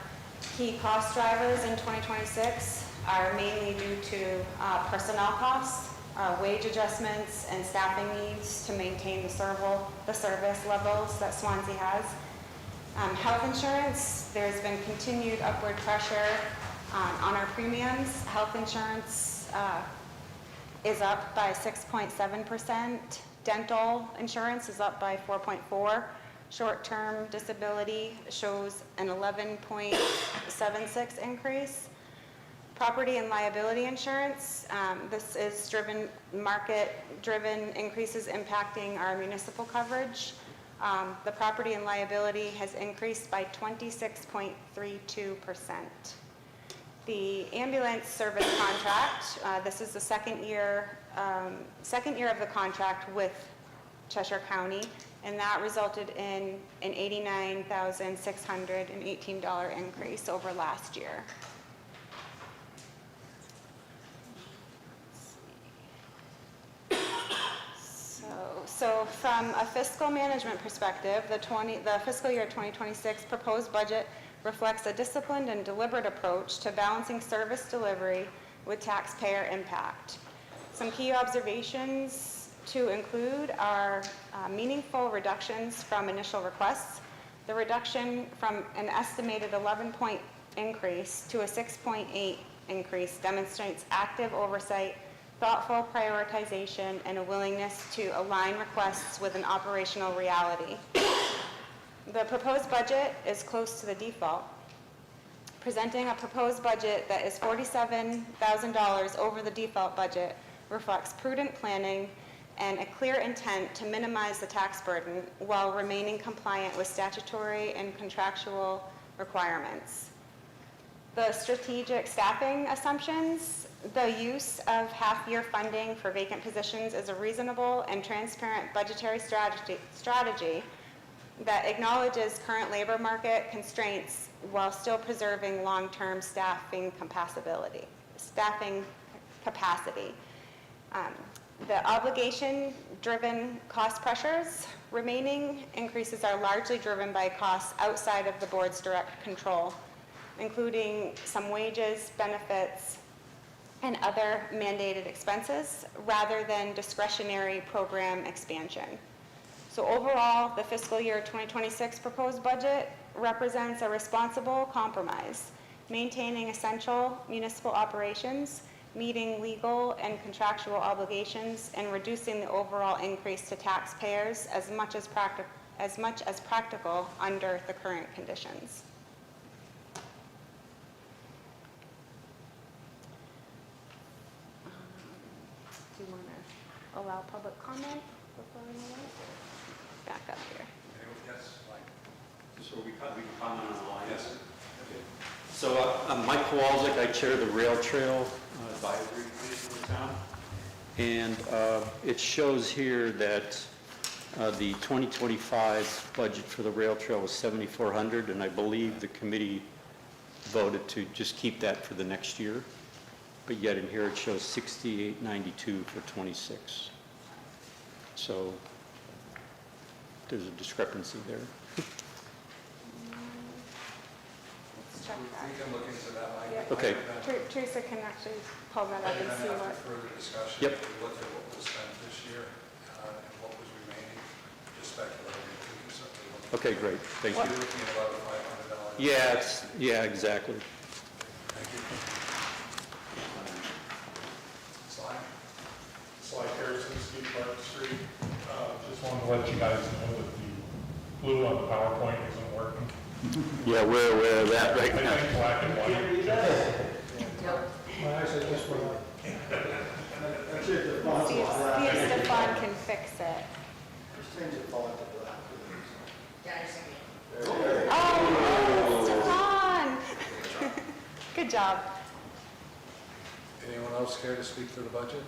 key cost drivers in 2026 are mainly due to personnel costs, wage adjustments, and staffing needs to maintain the service levels that Swanzey has. Health insurance, there's been continued upward pressure on our premiums. Health insurance is up by 6.7%. Dental insurance is up by 4.4%. Short-term disability shows an 11.76 increase. Property and liability insurance, this is market-driven increases impacting our municipal coverage. The property and liability has increased by 26.32%. The ambulance service contract, this is the second year of the contract with Cheshire County, and that resulted in an $89,618 increase over last year. So from a fiscal management perspective, the fiscal year 2026 proposed budget reflects a disciplined and deliberate approach to balancing service delivery with taxpayer impact. Some key observations to include are meaningful reductions from initial requests. The reduction from an estimated 11-point increase to a 6.8 increase demonstrates active oversight, thoughtful prioritization, and a willingness to align requests with an operational reality. The proposed budget is close to the default. Presenting a proposed budget that is $47,000 over the default budget reflects prudent planning and a clear intent to minimize the tax burden while remaining compliant with statutory and contractual requirements. The strategic staffing assumptions, the use of half-year funding for vacant positions is a reasonable and transparent budgetary strategy that acknowledges current labor market constraints while still preserving long-term staffing capacity. The obligation-driven cost pressures remaining increases are largely driven by costs outside of the board's direct control, including some wages, benefits, and other mandated expenses, rather than discretionary program expansion. So overall, the fiscal year 2026 proposed budget represents a responsible compromise, maintaining essential municipal operations, meeting legal and contractual obligations, and reducing the overall increase to taxpayers as much as practical under the current conditions. Do you want to allow public comment before we move on? Back up here. Yes, Mike. So we can comment on the line? Yes. Okay. So I'm Mike Kowalczyk. I chair the Rail Trail Advisory Committee in the town. And it shows here that the 2025 budget for the rail trail was $7,400, and I believe the committee voted to just keep that for the next year. But yet in here it shows $6,892 for 26. So there's a discrepancy there. Let's check that. We can look into that, Mike. Yep. Okay. Teresa can actually pull that up and see After what. further discussion, Yep. we look at what was spent this year and what was remaining, just speculating. We can certainly look at Okay, great. Thank You're you. looking at about $500. Yeah, exactly. Thank you. Slide. Sly Harrison, Steve Clark Street. Just wanted to let you guys know that the blue on the PowerPoint isn't working. Yeah, we're aware of that right I now. think black and white. My eyes are just went up. See if Stefan can fix it. Just change the font to black. Oh, Stefan! Good job. Anyone else care to speak to the budget?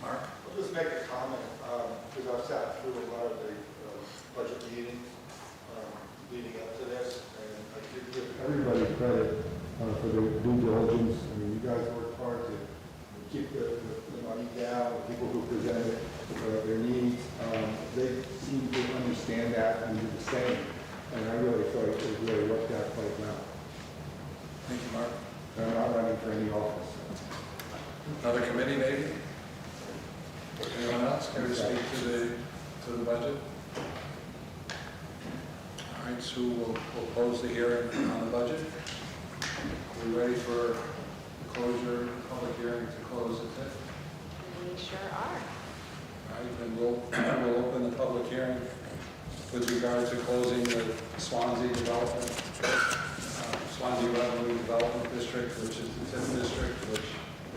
Mark? I'll just make a comment, because I've sat through a lot of the budget meetings leading up to this, and I did give everybody credit for their due diligence. I mean, you guys worked hard to keep the money down, the people who presented their needs. They seem to understand that and do the same, and I really thought it really worked out quite well. Thank you, Mark. I'm not running for any office. Another committee, maybe? Anyone else care to speak to the budget? All right, Sue, we'll close the hearing on the budget. Are we ready for closure, public hearing to close at 10? We sure are. All right, then we'll open the public hearing with regard to closing the Swanzey development, Swanzey Revenue Development District, which is the 10th district, which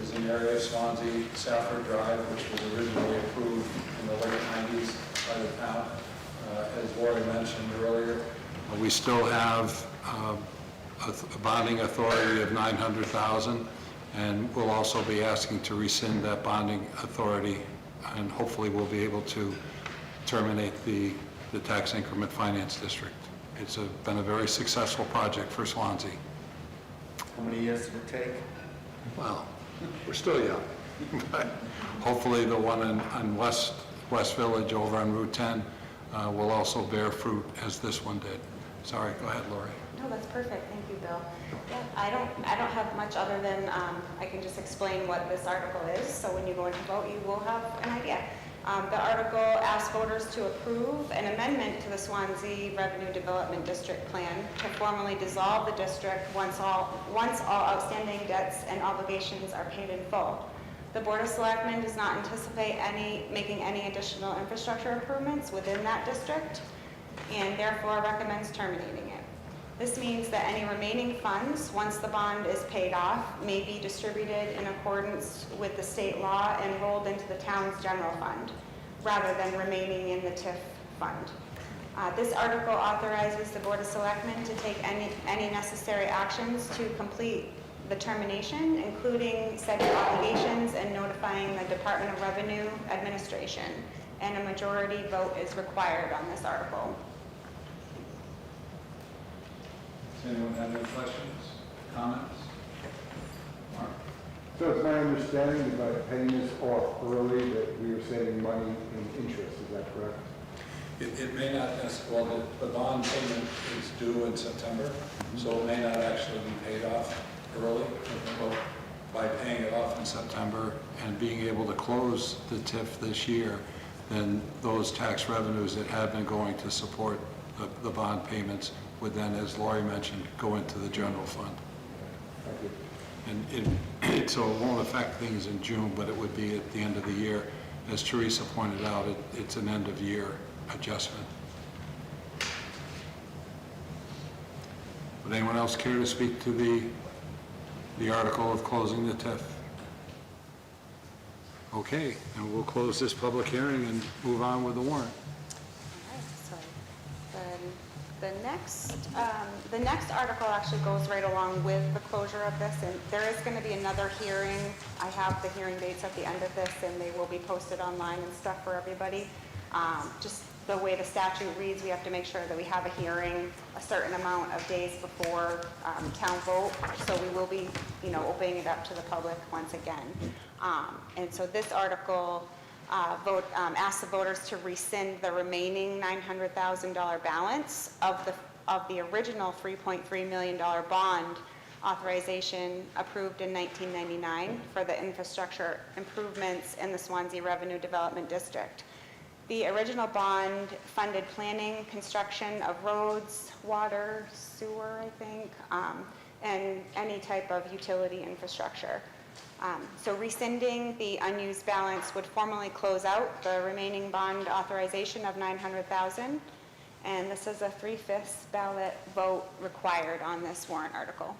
is an area of Swanzey, Safford Drive, which was originally approved in the late 90s by the town. As Lori mentioned earlier, we still have a bonding authority of $900,000, and we'll also be asking to rescind that bonding authority, and hopefully we'll be able to terminate the tax increment finance district. It's been a very successful project for Swanzey. How many years did it take? Well, we're still young. But hopefully the one in West Village over on Route 10 will also bear fruit as this one did. Sorry, go ahead, Lori. No, that's perfect. Thank you, Bill. Yeah, I don't have much other than I can just explain what this article is. So when you go in to vote, you will have an idea. The article asks voters to approve an amendment to the Swanzey Revenue Development District Plan to formally dissolve the district once all outstanding debts and obligations are paid in full. The Board of Selectmen does not anticipate making any additional infrastructure improvements within that district and therefore recommends terminating it. This means that any remaining funds, once the bond is paid off, may be distributed in accordance with the state law and rolled into the town's general fund, rather than remaining in the TIF fund. This article authorizes the Board of Selectmen to take any necessary actions to complete the termination, including setting obligations and notifying the Department of Revenue Administration, and a majority vote is required on this article. Does anyone have any questions, comments? Mark? So it's my understanding that by paying this off early, that we are saving money in interest, is that correct? It may not necessarily, well, the bond payment is due in September, so it may not actually be paid off early. But by paying it off in September and being able to close the TIF this year, then those tax revenues that have been going to support the bond payments would then, as Laurie mentioned, go into the general fund. Thank you. And so it won't affect things in June, but it would be at the end of the year. As Teresa pointed out, it's an end-of-year adjustment. Would anyone else care to speak to the article of closing the TIF? Okay, and we'll close this public hearing and move on with the warrant. All right, so the next article actually goes right along with the closure of this, and there is going to be another hearing. I have the hearing dates at the end of this, and they will be posted online and stuff for everybody. Just the way the statute reads, we have to make sure that we have a hearing a certain amount of days before town vote, so we will be, opening it up to the public once again. And so this article asks the voters to rescind the remaining $900,000 balance of the original $3.3 million bond authorization approved in 1999 for the infrastructure improvements in the Swanzey Revenue Development District. The original bond funded planning, construction of roads, water, sewer, I think, and any type of utility infrastructure. So rescinding the unused balance would formally close out the remaining bond authorization of $900,000, and this is a 3/5 ballot vote required on this warrant article.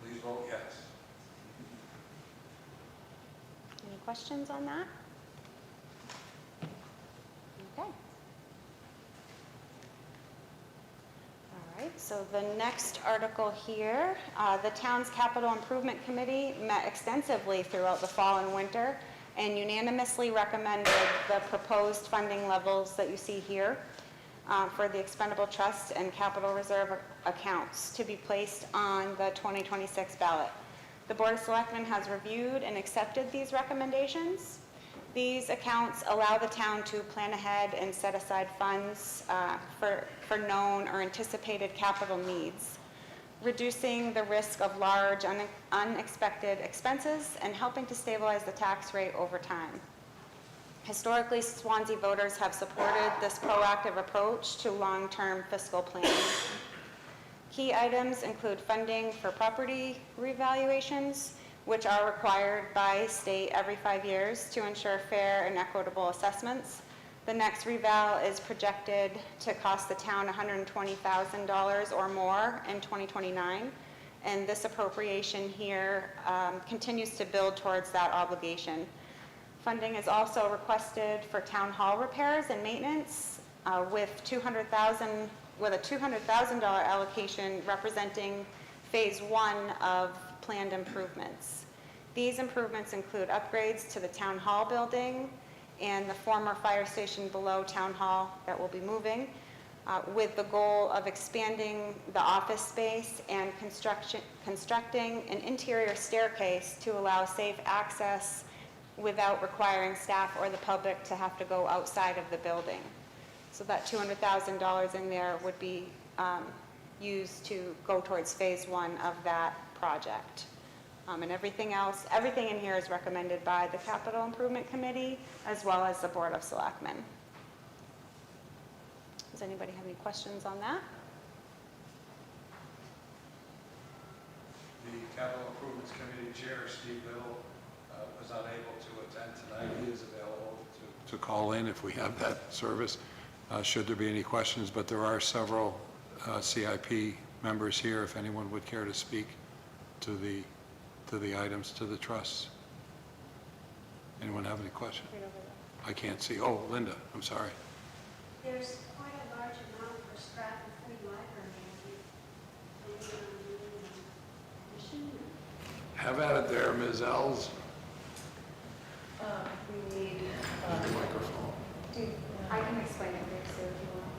Please vote yes. Any questions on that? Okay. All right, so the next article here, the town's capital improvement committee met extensively throughout the fall and winter and unanimously recommended the proposed funding levels that you see here for the expendable trust and capital reserve accounts to be placed on the 2026 ballot. The Board of Selectmen has reviewed and accepted these recommendations. These accounts allow the town to plan ahead and set aside funds for known or anticipated capital needs, reducing the risk of large unexpected expenses and helping to stabilize the tax rate over time. Historically, Swanzey voters have supported this proactive approach to long-term fiscal planning. Key items include funding for property revaluations, which are required by state every 5 years to ensure fair and equitable assessments. The next reval is projected to cost the town $120,000 or more in 2029, and this appropriation here continues to build towards that obligation. Funding is also requested for town hall repairs and maintenance with a $200,000 allocation representing phase 1 of planned improvements. These improvements include upgrades to the town hall building and the former fire station below town hall that will be moving, with the goal of expanding the office space and constructing an interior staircase to allow safe access without requiring staff or the public to have to go outside of the building. So that $200,000 in there would be used to go towards phase 1 of that project. And everything else, everything in here is recommended by the Capital Improvement Committee as well as the Board of Selectmen. Does anybody have any questions on that? The Capital Improvements Committee Chair, Steve Little, was unable to attend tonight. He is available to call in if we have that service, should there be any questions, but there are several CIP members here, if anyone would care to speak to the items, to the trusts. Anyone have any questions? I can't see. Oh, Linda, I'm sorry. There's quite a large amount for scrap and free library. Have at it there, Ms. Ells. We need, The microphone. I can explain it here, so if you want.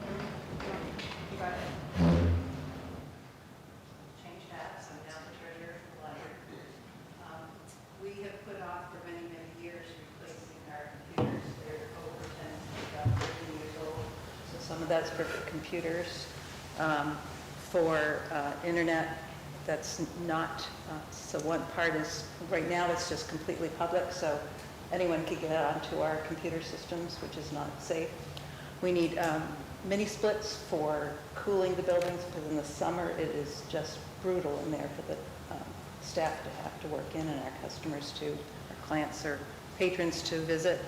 You got it. change hats, I'm now the treasurer of the library. We have put off for many, many years replacing our computers. They're over 10, about 13 years old. So some of that's for computers. For internet, that's not, so one part is, right now it's just completely public, so anyone can get onto our computer systems, which is not safe. We need mini splits for cooling the buildings, because in the summer it is just brutal in there for the staff to have to work in and our customers to, our clients or patrons to visit.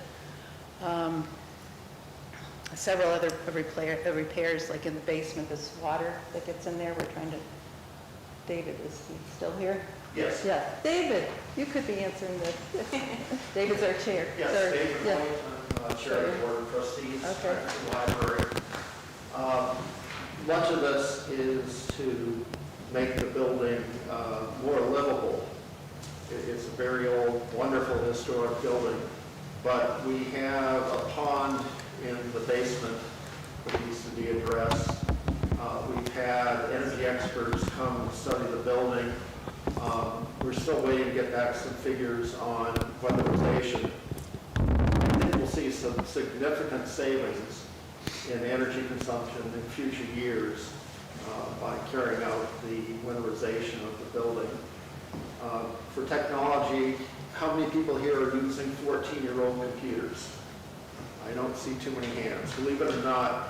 Several other repairs, like in the basement, there's water that gets in there. We're trying to, David, is he still here? Yes. Yeah, David, you could be answering this. David's our chair. Yes, Sorry. David Yeah. White, I'm chair of the board of trustees Okay. at the library. Much of this is to make the building more livable. It's a very old, wonderful historic building, but we have a pond in the basement that needs to be addressed. We've had energy experts come and study the building. We're still waiting to get back some figures on weatherization. I think we'll see some significant savings in energy consumption in future years by carrying out the winterization of the building. For technology, how many people here are using 14-year-old computers? I don't see too many hands. Believe it or not,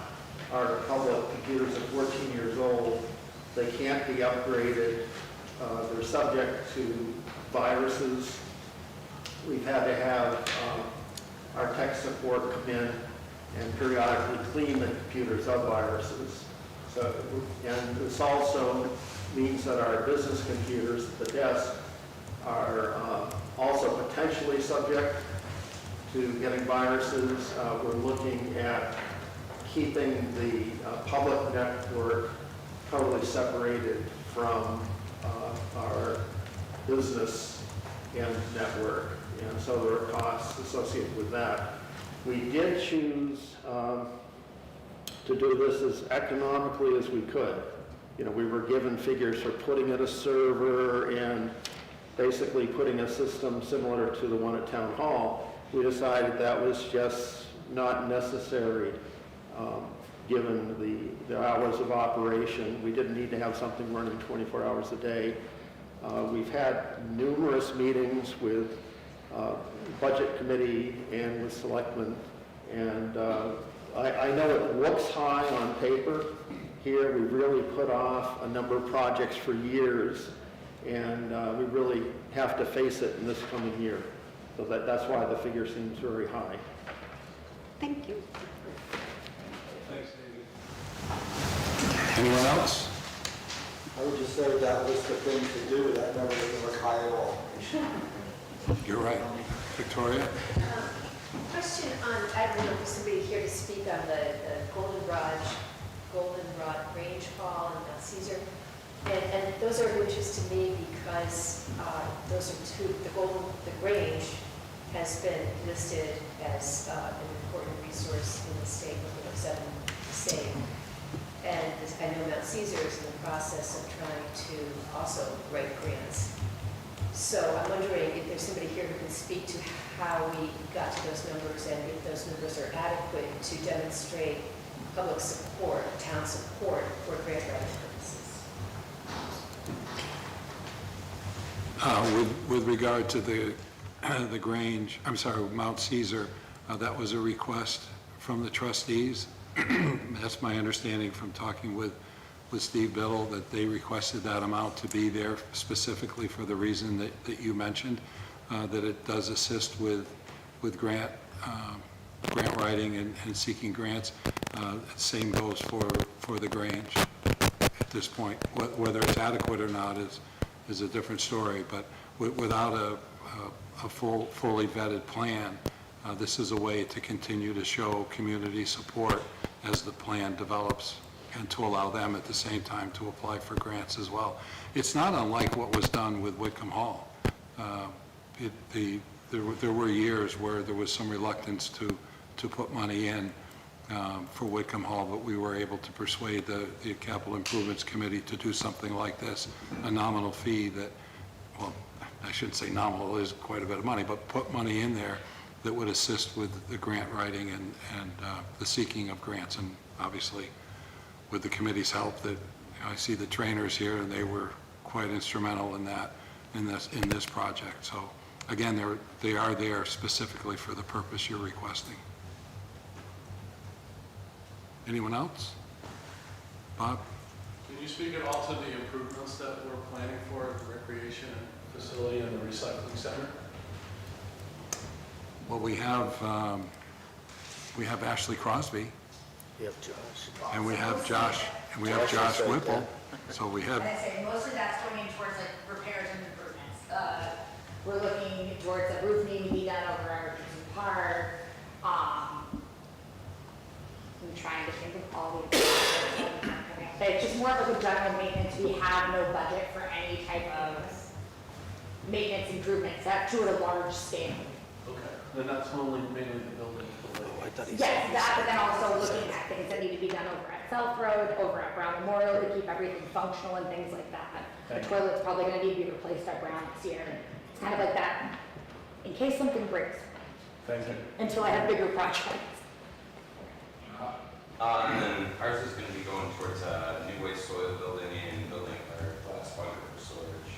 our public computers are 14 years old. They can't be upgraded. They're subject to viruses. We've had to have our tech support come in and periodically clean the computers of viruses. So, and this also means that our business computers at the desk are also potentially subject to getting viruses. We're looking at keeping the public network totally separated from our business end network, and so there are costs associated with that. We did choose to do this as economically as we could. You know, we were given figures for putting in a server and basically putting a system similar to the one at Town Hall. We decided that was just not necessary given the hours of operation. We didn't need to have something running 24 hours a day. We've had numerous meetings with budget committee and with selectmen, and I know it looks high on paper. Here we really put off a number of projects for years, and we really have to face it in this coming year. So that's why the figure seems very high. Thank you. Thanks, David. Anyone else? I would just say that list of things to do, that never doesn't look high at all. You're right. Victoria? Question on, I don't know if there's somebody here to speak on the Goldenrod Range Hall and Mount Caesar. And those are of interest to me because those are two, the Grange has been listed as an important resource in the state, looking at 7 to save. And I know Mount Caesar is in the process of trying to also write grants So I'm wondering if there's somebody here who can speak to how we got to those numbers and if those numbers are adequate to demonstrate public support, town support for grant writing purposes. With regard to the Grange, I'm sorry, Mount Caesar, that was a request from the trustees. That's my understanding from talking with Steve Biddle, that they requested that amount to be there specifically for the reason that you mentioned, that it does assist with grant writing and seeking grants. Same goes for the Grange at this point. Whether it's adequate or not is a different story, but without a fully vetted plan, this is a way to continue to show community support as the plan develops, and to allow them at the same time to apply for grants as well. It's not unlike what was done with Whitcomb Hall. There were years where there was some reluctance to put money in for Whitcomb Hall, but we were able to persuade the Capital Improvements Committee to do something like this, a nominal fee that, well, I shouldn't say nominal, it is quite a bit of money, but put money in there that would assist with the grant writing and the seeking of grants. And obviously, with the committee's help, that I see the trainers here, and they were quite instrumental in that, in this project. So again, they are there specifically for the purpose you're requesting. Anyone else? Bob? Can you speak at all to the improvements that we're planning for the recreation facility and the recycling center? Well, we have Ashley Crosby. We have Josh. And we have Josh, Whipple. So we have, And I say mostly that's going in towards like repairs and improvements. We're looking towards the roof needing to be done over our Richardson Park. I'm trying to think of all the, but it's just more of like a general maintenance. We have no budget for any type of maintenance improvements that to a large scale. Okay, then that's mainly the building. Yes, that, but then also looking at things that need to be done over at South Road, over at Brown Memorial to keep everything functional and things like that. The toilet's probably going to need to be replaced at Brown next year. It's kind of like that, in case something breaks. Thank you. Until I have bigger projects. And then ours is going to be going towards a new waste soil building and building our glass bucket for storage.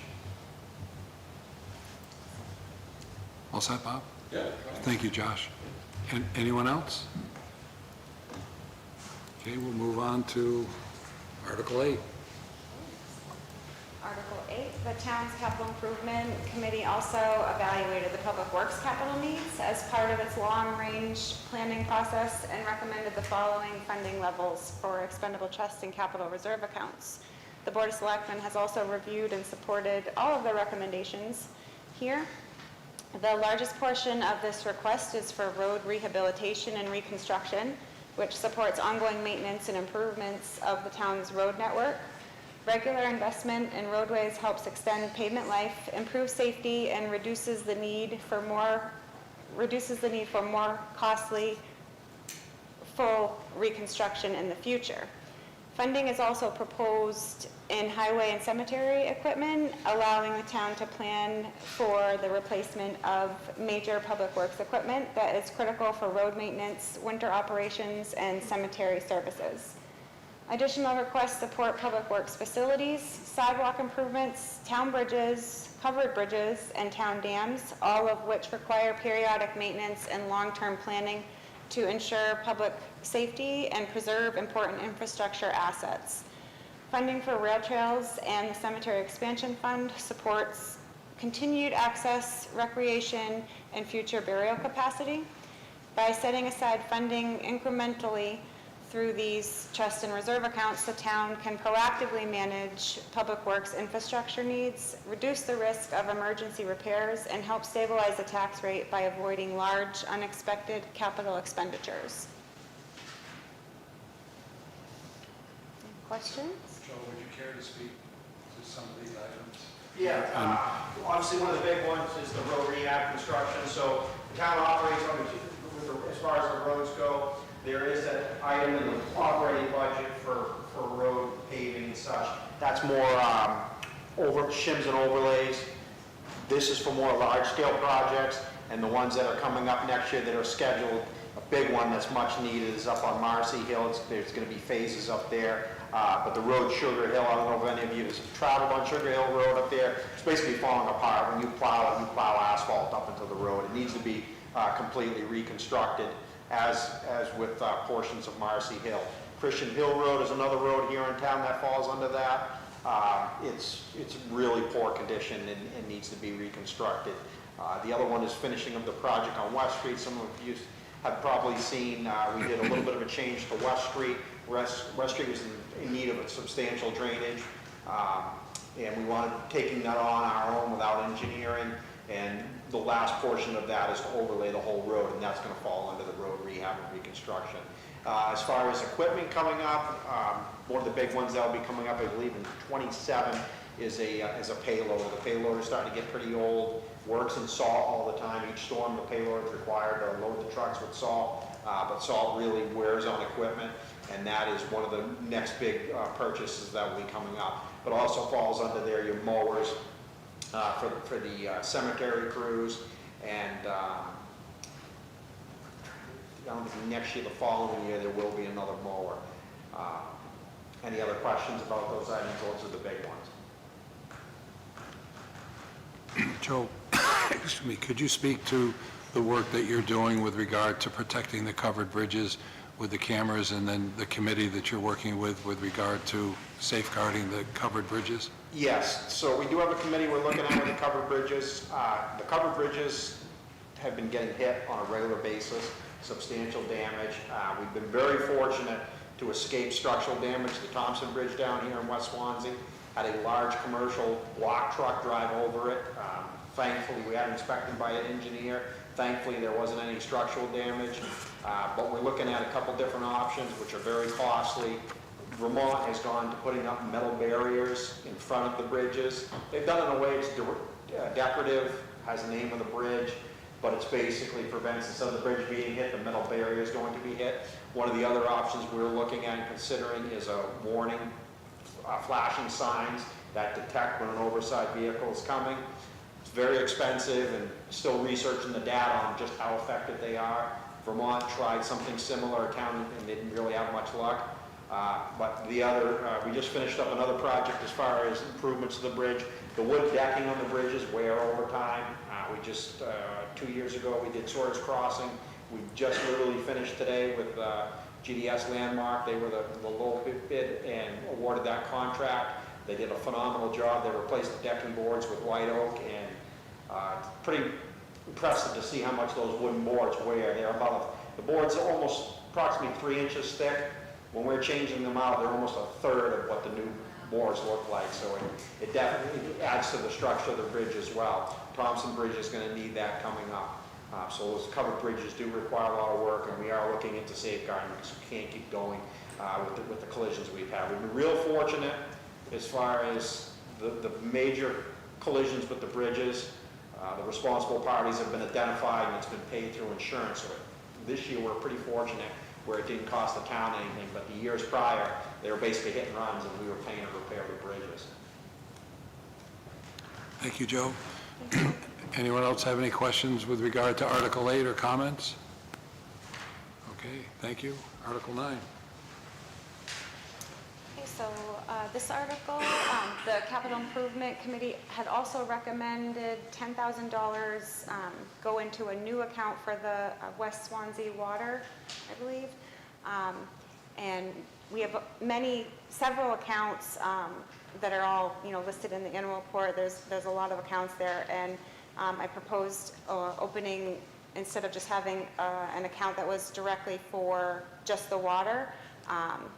all set, Bob? Yeah. Thank you, Josh. And anyone else? Okay, we'll move on to Article 8. Article 8, the town's capital improvement committee also evaluated the public works capital needs as part of its long-range planning process and recommended the following funding levels for expendable trust and capital reserve accounts. The Board of Selectmen has also reviewed and supported all of the recommendations here. The largest portion of this request is for road rehabilitation and reconstruction, which supports ongoing maintenance and improvements of the town's road network. Regular investment in roadways helps extend pavement life, improves safety, and reduces the need for more costly full reconstruction in the future. Funding is also proposed in highway and cemetery equipment, allowing the town to plan for the replacement of major public works equipment that is critical for road maintenance, winter operations, and cemetery services. Additional requests support public works facilities, sidewalk improvements, town bridges, covered bridges, and town dams, all of which require periodic maintenance and long-term planning to ensure public safety and preserve important infrastructure assets. Funding for rail trails and the Cemetery Expansion Fund supports continued access, recreation, and future burial capacity. By setting aside funding incrementally through these trust and reserve accounts, the town can proactively manage public works infrastructure needs, reduce the risk of emergency repairs, and help stabilize the tax rate by avoiding large, unexpected capital expenditures. Any questions? Joe, would you care to speak to some of these items? Yeah, obviously one of the big ones is the road rehab construction. So the town operates on as far as the roads go. There is an item in the operating budget for road paving and such. That's more over shims and overlays. This is for more large-scale projects, and the ones that are coming up next year that are scheduled, a big one that's much needed is up on Marcy Hill. There's going to be phases up there. But the road Sugar Hill, I don't know if any of you have traveled on Sugar Hill Road up there. It's basically falling apart. When you plow it, you plow asphalt up into the road. It needs to be completely reconstructed, as with portions of Marcy Hill. Christian Hill Road is another road here in town that falls under that. It's really poor condition and needs to be reconstructed. The other one is finishing of the project on West Street. Some of you have probably seen, we did a little bit of a change to West Street. West Street was in need of a substantial drainage, and we wanted taking that on our own without engineering, and the last portion of that is to overlay the whole road, and that's going to fall under the road rehab and reconstruction. As far as equipment coming up, one of the big ones that will be coming up, I believe in 27, is a payload. The payload is starting to get pretty old, works in salt all the time. Each storm the payload is required to load the trucks with salt, but salt really wears on equipment, and that is one of the next big purchases that will be coming up. But also falls under there your mowers for the cemetery crews, and I don't think next year, the following year, there will be another mower. Any other questions about those items? Those are the big ones. Joe, excuse me, could you speak to the work that you're doing with regard to protecting the covered bridges with the cameras, and then the committee that you're working with regard to safeguarding the covered bridges? Yes, so we do have a committee we're looking at with the covered bridges. The covered bridges have been getting hit on a regular basis, substantial damage. We've been very fortunate to escape structural damage. The Thompson Bridge down here in West Swanzey had a large commercial block truck drive over it. Thankfully, we had it inspected by an engineer. Thankfully, there wasn't any structural damage, but we're looking at a couple different options, which are very costly. Vermont has gone to putting up metal barriers in front of the bridges. They've done it in a way it's decorative, has the name of the bridge, but it's basically prevents, instead of the bridge being hit, the metal barrier is going to be hit. One of the other options we're looking at and considering is a warning, flashing signs that detect when an oversized vehicle is coming. It's very expensive, and still researching the data on just how effective they are. Vermont tried something similar, a town, and they didn't really have much luck. But the other, we just finished up another project as far as improvements to the bridge. The wood decking on the bridges wear over time. We just, 2 years ago, we did Swords Crossing. We just literally finished today with GDS Landmark. They were the low bid and awarded that contract. They did a phenomenal job. They replaced the decking boards with white oak, and pretty impressive to see how much those wooden boards wear. They're about, the boards are almost approximately 3 inches thick. When we're changing them out, they're almost a third of what the new boards look like. So it definitely adds to the structure of the bridge as well. Thompson Bridge is going to need that coming up. So those covered bridges do require a lot of work, and we are looking into safeguarding because we can't keep going with the collisions we've had. We've been real fortunate as far as the major collisions with the bridges. The responsible parties have been identified, and it's been paid through insurance. So this year we're pretty fortunate where it didn't cost the town anything, but the years prior, they were basically hit and runs, and we were paying to repair the bridges. Thank you, Joe. Anyone else have any questions with regard to Article 8 or comments? Okay, thank you. Article 9. Okay, so this article, the Capital Improvement Committee had also recommended $10,000 go into a new account for the West Swansea water, I believe. And we have several accounts that are all, listed in the annual report. There's a lot of accounts there, and I proposed opening, instead of just having an account that was directly for just the water.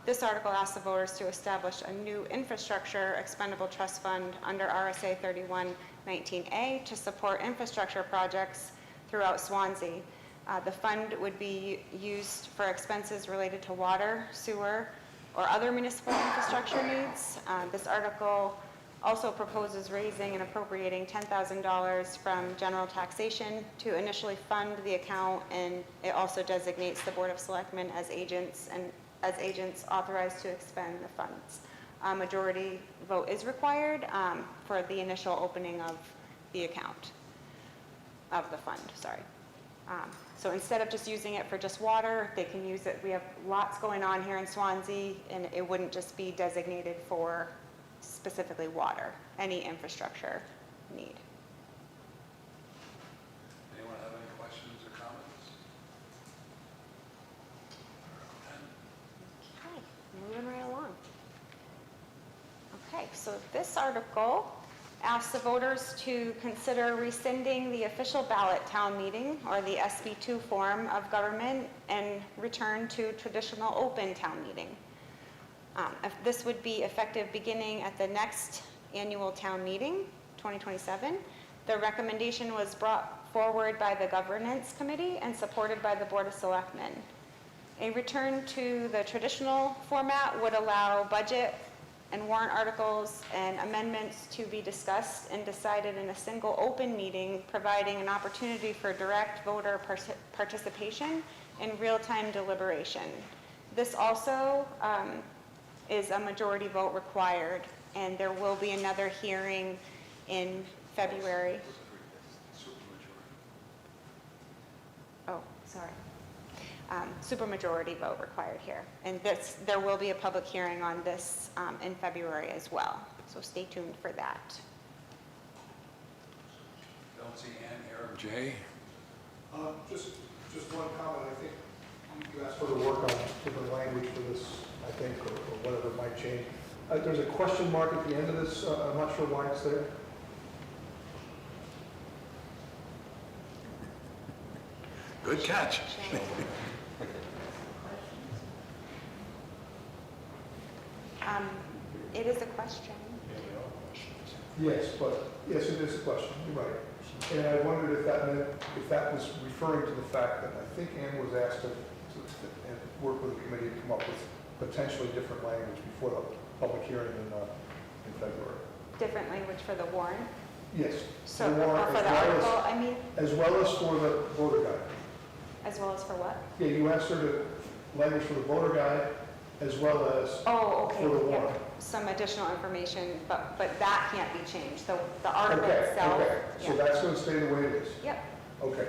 This article asks the voters to establish a new infrastructure expendable trust fund under RSA 3119A to support infrastructure projects throughout Swansea. The fund would be used for expenses related to water, sewer, or other municipal infrastructure needs. This article also proposes raising and appropriating $10,000 from general taxation to initially fund the account, and it also designates the Board of Selectmen as agents authorized to expend the funds. A majority vote is required for the initial opening of the account of the fund, sorry. So instead of just using it for just water, they can use it, we have lots going on here in Swanzey, and it wouldn't just be designated for specifically water, any infrastructure need. Anyone have any questions or comments? Okay, moving right along. Okay, so this article asks the voters to consider rescinding the official ballot town meeting, or the SB2 form of government, and return to traditional open town meeting. This would be effective beginning at the next annual town meeting, 2027. The recommendation was brought forward by the Governance Committee and supported by the Board of Selectmen. A return to the traditional format would allow budget and warrant articles and amendments to be discussed and decided in a single open meeting, providing an opportunity for direct voter participation and real-time deliberation. This also is a majority vote required, and there will be another hearing in February. Oh, sorry. Supermajority vote required here. And there will be a public hearing on this in February as well. So stay tuned for that. Don't see Ann here. Jay? Just one comment. I think you asked for the work on different language for this, I think, or whatever it might change. There's a question mark at the end of this. I'm not sure why it's there. Good catch. It is a question. Yes, it is a question. You're right. And I wondered if that meant, if that was referring to the fact that I think Ann was asked to work with the committee to come up with potentially different language before the public hearing in February. Different language for the warrant? Yes. So, the warrant, for the article, I mean? As well as for the voter guide. As well as for what? Yeah, you asked her to language for the voter guide as well as for the warrant. Yeah. Some additional information, but that can't be changed. The article itself. Okay, yeah. so that's going to stay the way it is? Yep. Okay.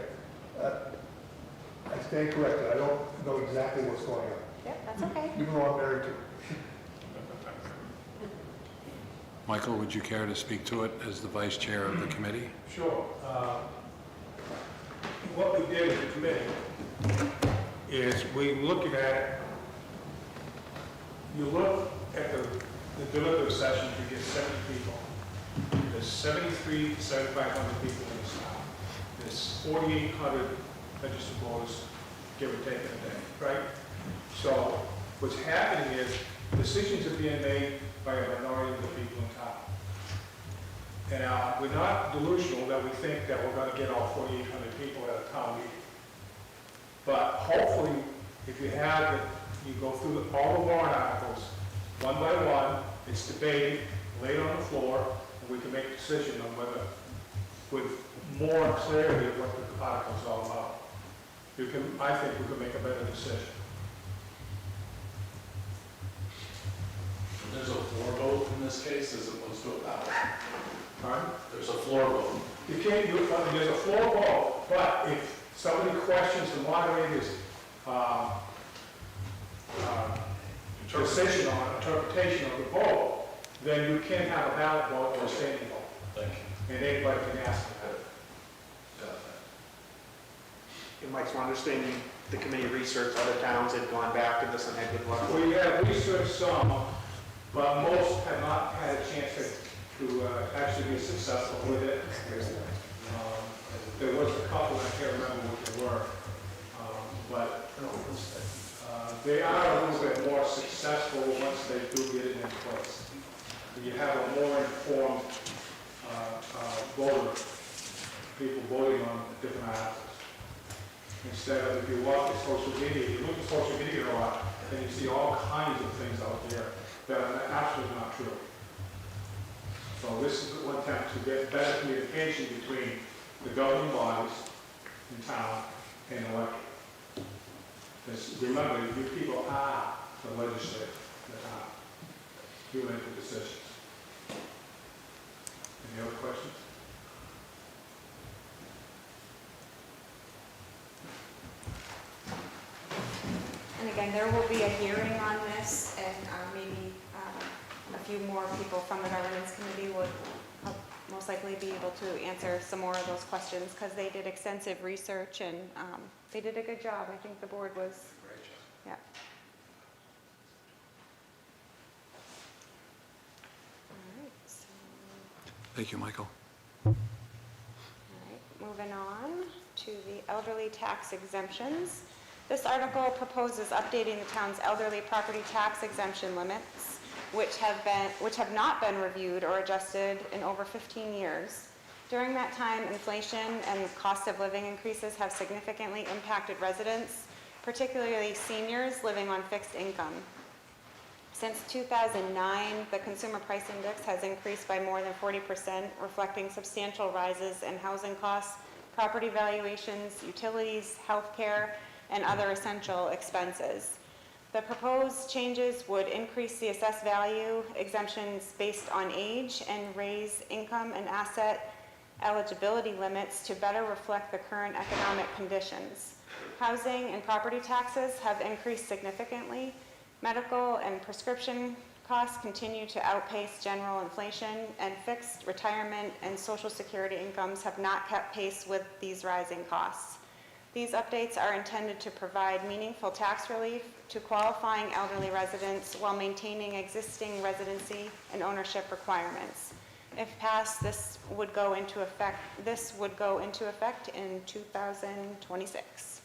I stand corrected. I don't know exactly what's going on. Yep, that's okay. Even though I'm married to her. Michael, would you care to speak to it as the vice chair of the committee? Sure. What we did as a committee is we looking at it. You look at the deliberative sessions, you get 70 people. There's 7,500 people in this town. There's 4,800 registered voters, give or take in a day, right? So what's happening is decisions are being made by a minority of the people in town. And we're not delusional that we think that we're going to get all 4,800 people at a town meeting. But hopefully, if you go through all the warrant articles, one by one, it's debated, laid on the floor, and we can make a decision on whether, with more clarity of what the article's all about. I think we can make a better decision. There's a floor vote in this case as opposed to a ballot. Pardon? There's a floor vote. You can't do it, there's a floor vote, but if somebody questions the moderator's decision on interpretation of the vote, then you can have a ballot vote or a standing vote. Thank you. And anybody can ask for that. In Mike's understanding, the committee researched other towns had gone back to this and had good luck. We have researched some, but most have not had a chance to actually be successful with it. There was a couple, I can't remember what they were, but they are a little bit more successful once they do get it in place. You have a more informed voter, people voting on different articles. Instead of, if you walk at social media, you look at social media a lot, and you see all kinds of things out there that are absolutely not true. So this is one attempt to get better communication between the governing bodies in town and elected. Because remember, you people are the legislature in the town. You make the decisions. Any other questions? again, there will be a hearing on this, and maybe a few more people from the governance committee would most likely be able to answer some more of those questions, because they did extensive research, and they did a good job. I think the board was, yeah. All right, so, Thank you, Michael. all right, moving on to the elderly tax exemptions. This article proposes updating the town's elderly property tax exemption limits, which have not been reviewed or adjusted in over 15 years. During that time, inflation and cost of living increases have significantly impacted residents, particularly seniors living on fixed income. Since 2009, the Consumer Price Index has increased by more than 40%, reflecting substantial rises in housing costs, property valuations, utilities, healthcare, and other essential expenses. The proposed changes would increase the assessed value exemptions based on age and raise income and asset eligibility limits to better reflect the current economic conditions. Housing and property taxes have increased significantly. Medical and prescription costs continue to outpace general inflation, and fixed retirement and Social Security incomes have not kept pace with these rising costs. These updates are intended to provide meaningful tax relief to qualifying elderly residents while maintaining existing residency and ownership requirements. If passed, this would go into effect in 2026.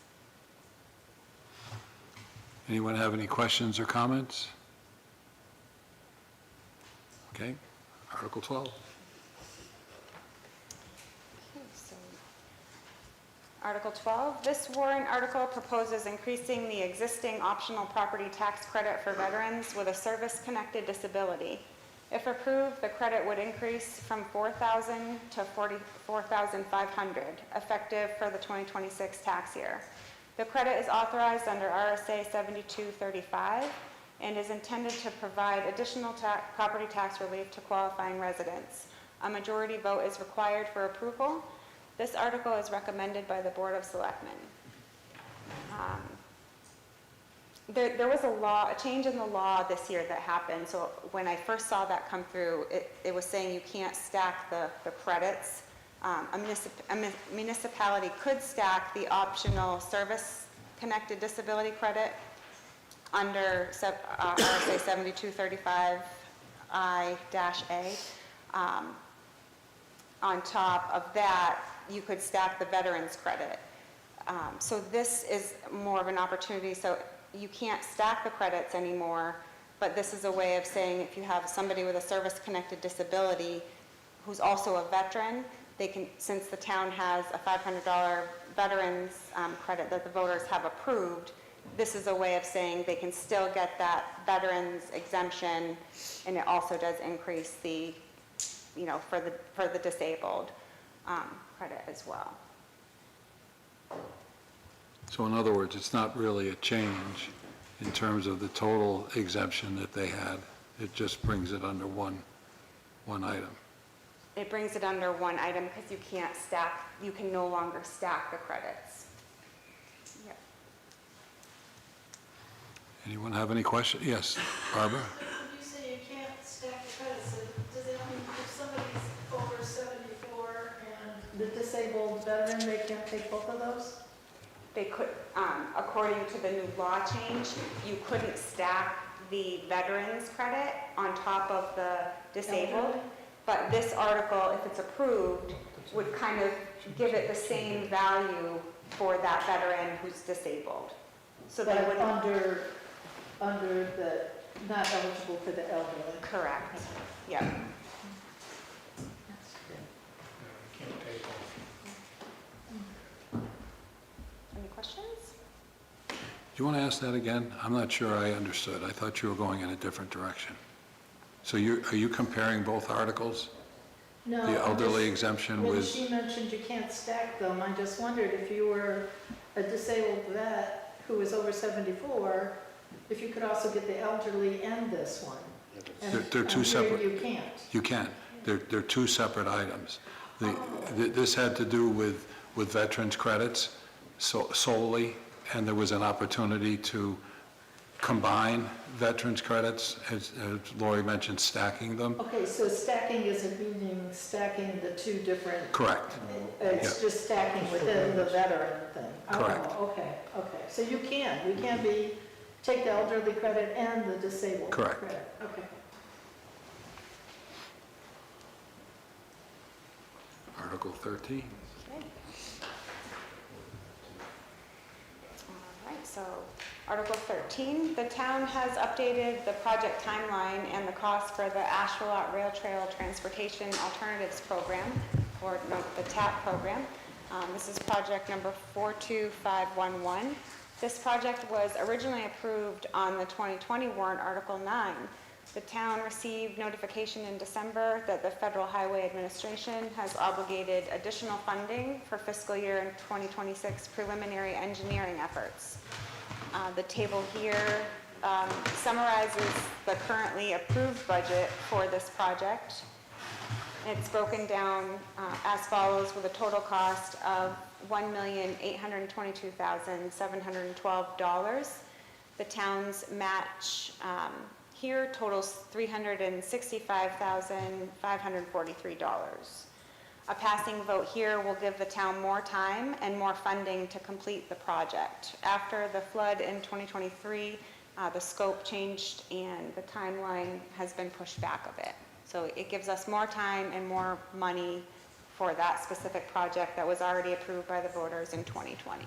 Anyone have any questions or comments? Okay, Article 12. Article 12, this warrant article proposes increasing the existing optional property tax credit for veterans with a service-connected disability. If approved, the credit would increase from $4,000 to $44,500, effective for the 2026 tax year. The credit is authorized under RSA 7235 and is intended to provide additional property tax relief to qualifying residents. A majority vote is required for approval. This article is recommended by the Board of Selectmen. There was a change in the law this year that happened. So when I first saw that come through, it was saying you can't stack the credits. A municipality could stack the optional service-connected disability credit under RSA 7235I-A. On top of that, you could stack the veterans credit. So this is more of an opportunity. So you can't stack the credits anymore, but this is a way of saying if you have somebody with a service-connected disability who's also a veteran, they can, since the town has a $500 veterans credit that the voters have approved, this is a way of saying they can still get that veterans exemption, and it also does increase the, for the disabled credit as well. So in other words, it's not really a change in terms of the total exemption that they had. It just brings it under one item. It brings it under one item because you can no longer stack the credits. Yep. Anyone have any questions? Yes, Barbara? You say you can't stack the credits, so does it mean if somebody's over 74 and the disabled veteran, they can't take both of those? They could, according to the new law change, you couldn't stack the veterans credit on top of the disabled. But this article, if it's approved, would kind of give it the same value for that veteran who's disabled. So they would under the not eligible for the elderly. Correct. Yep. Any questions? Do you want to ask that again? I'm not sure I understood. I thought you were going in a different direction. So are you comparing both articles? No. The elderly exemption When with... she mentioned you can't stack them, I just wondered if you were a disabled vet who was over 74, if you could also get the elderly and this one. They're two separate. You can't. You can't. They're two separate items. This had to do with veterans credits solely, and there was an opportunity combine veterans credits, as Lori mentioned, stacking them. Okay, so stacking isn't meaning stacking the two different... Correct. It's Yeah. just stacking within the veteran thing. Correct. Oh, okay. So we can take the elderly credit and the disabled Correct. credit. Okay. Article 13. Okay. All right, so Article 13, the town has updated the project timeline and the cost for the Ashwellet Rail Trail Transportation Alternatives Program, or no, the TAP program. This is project number 42511. This project was originally approved on the 2020 warrant Article 9. The town received notification in December that the Federal Highway Administration has obligated additional funding for fiscal year 2026 preliminary engineering efforts. The table here summarizes the currently approved budget for this project. It's broken down as follows, with a total cost of $1,822,712. The town's match here totals $365,543. A passing vote here will give the town more time and more funding to complete the project. After the flood in 2023, the scope changed and the timeline has been pushed back a bit. So it gives us more time and more money for that specific project that was already approved by the voters in 2020.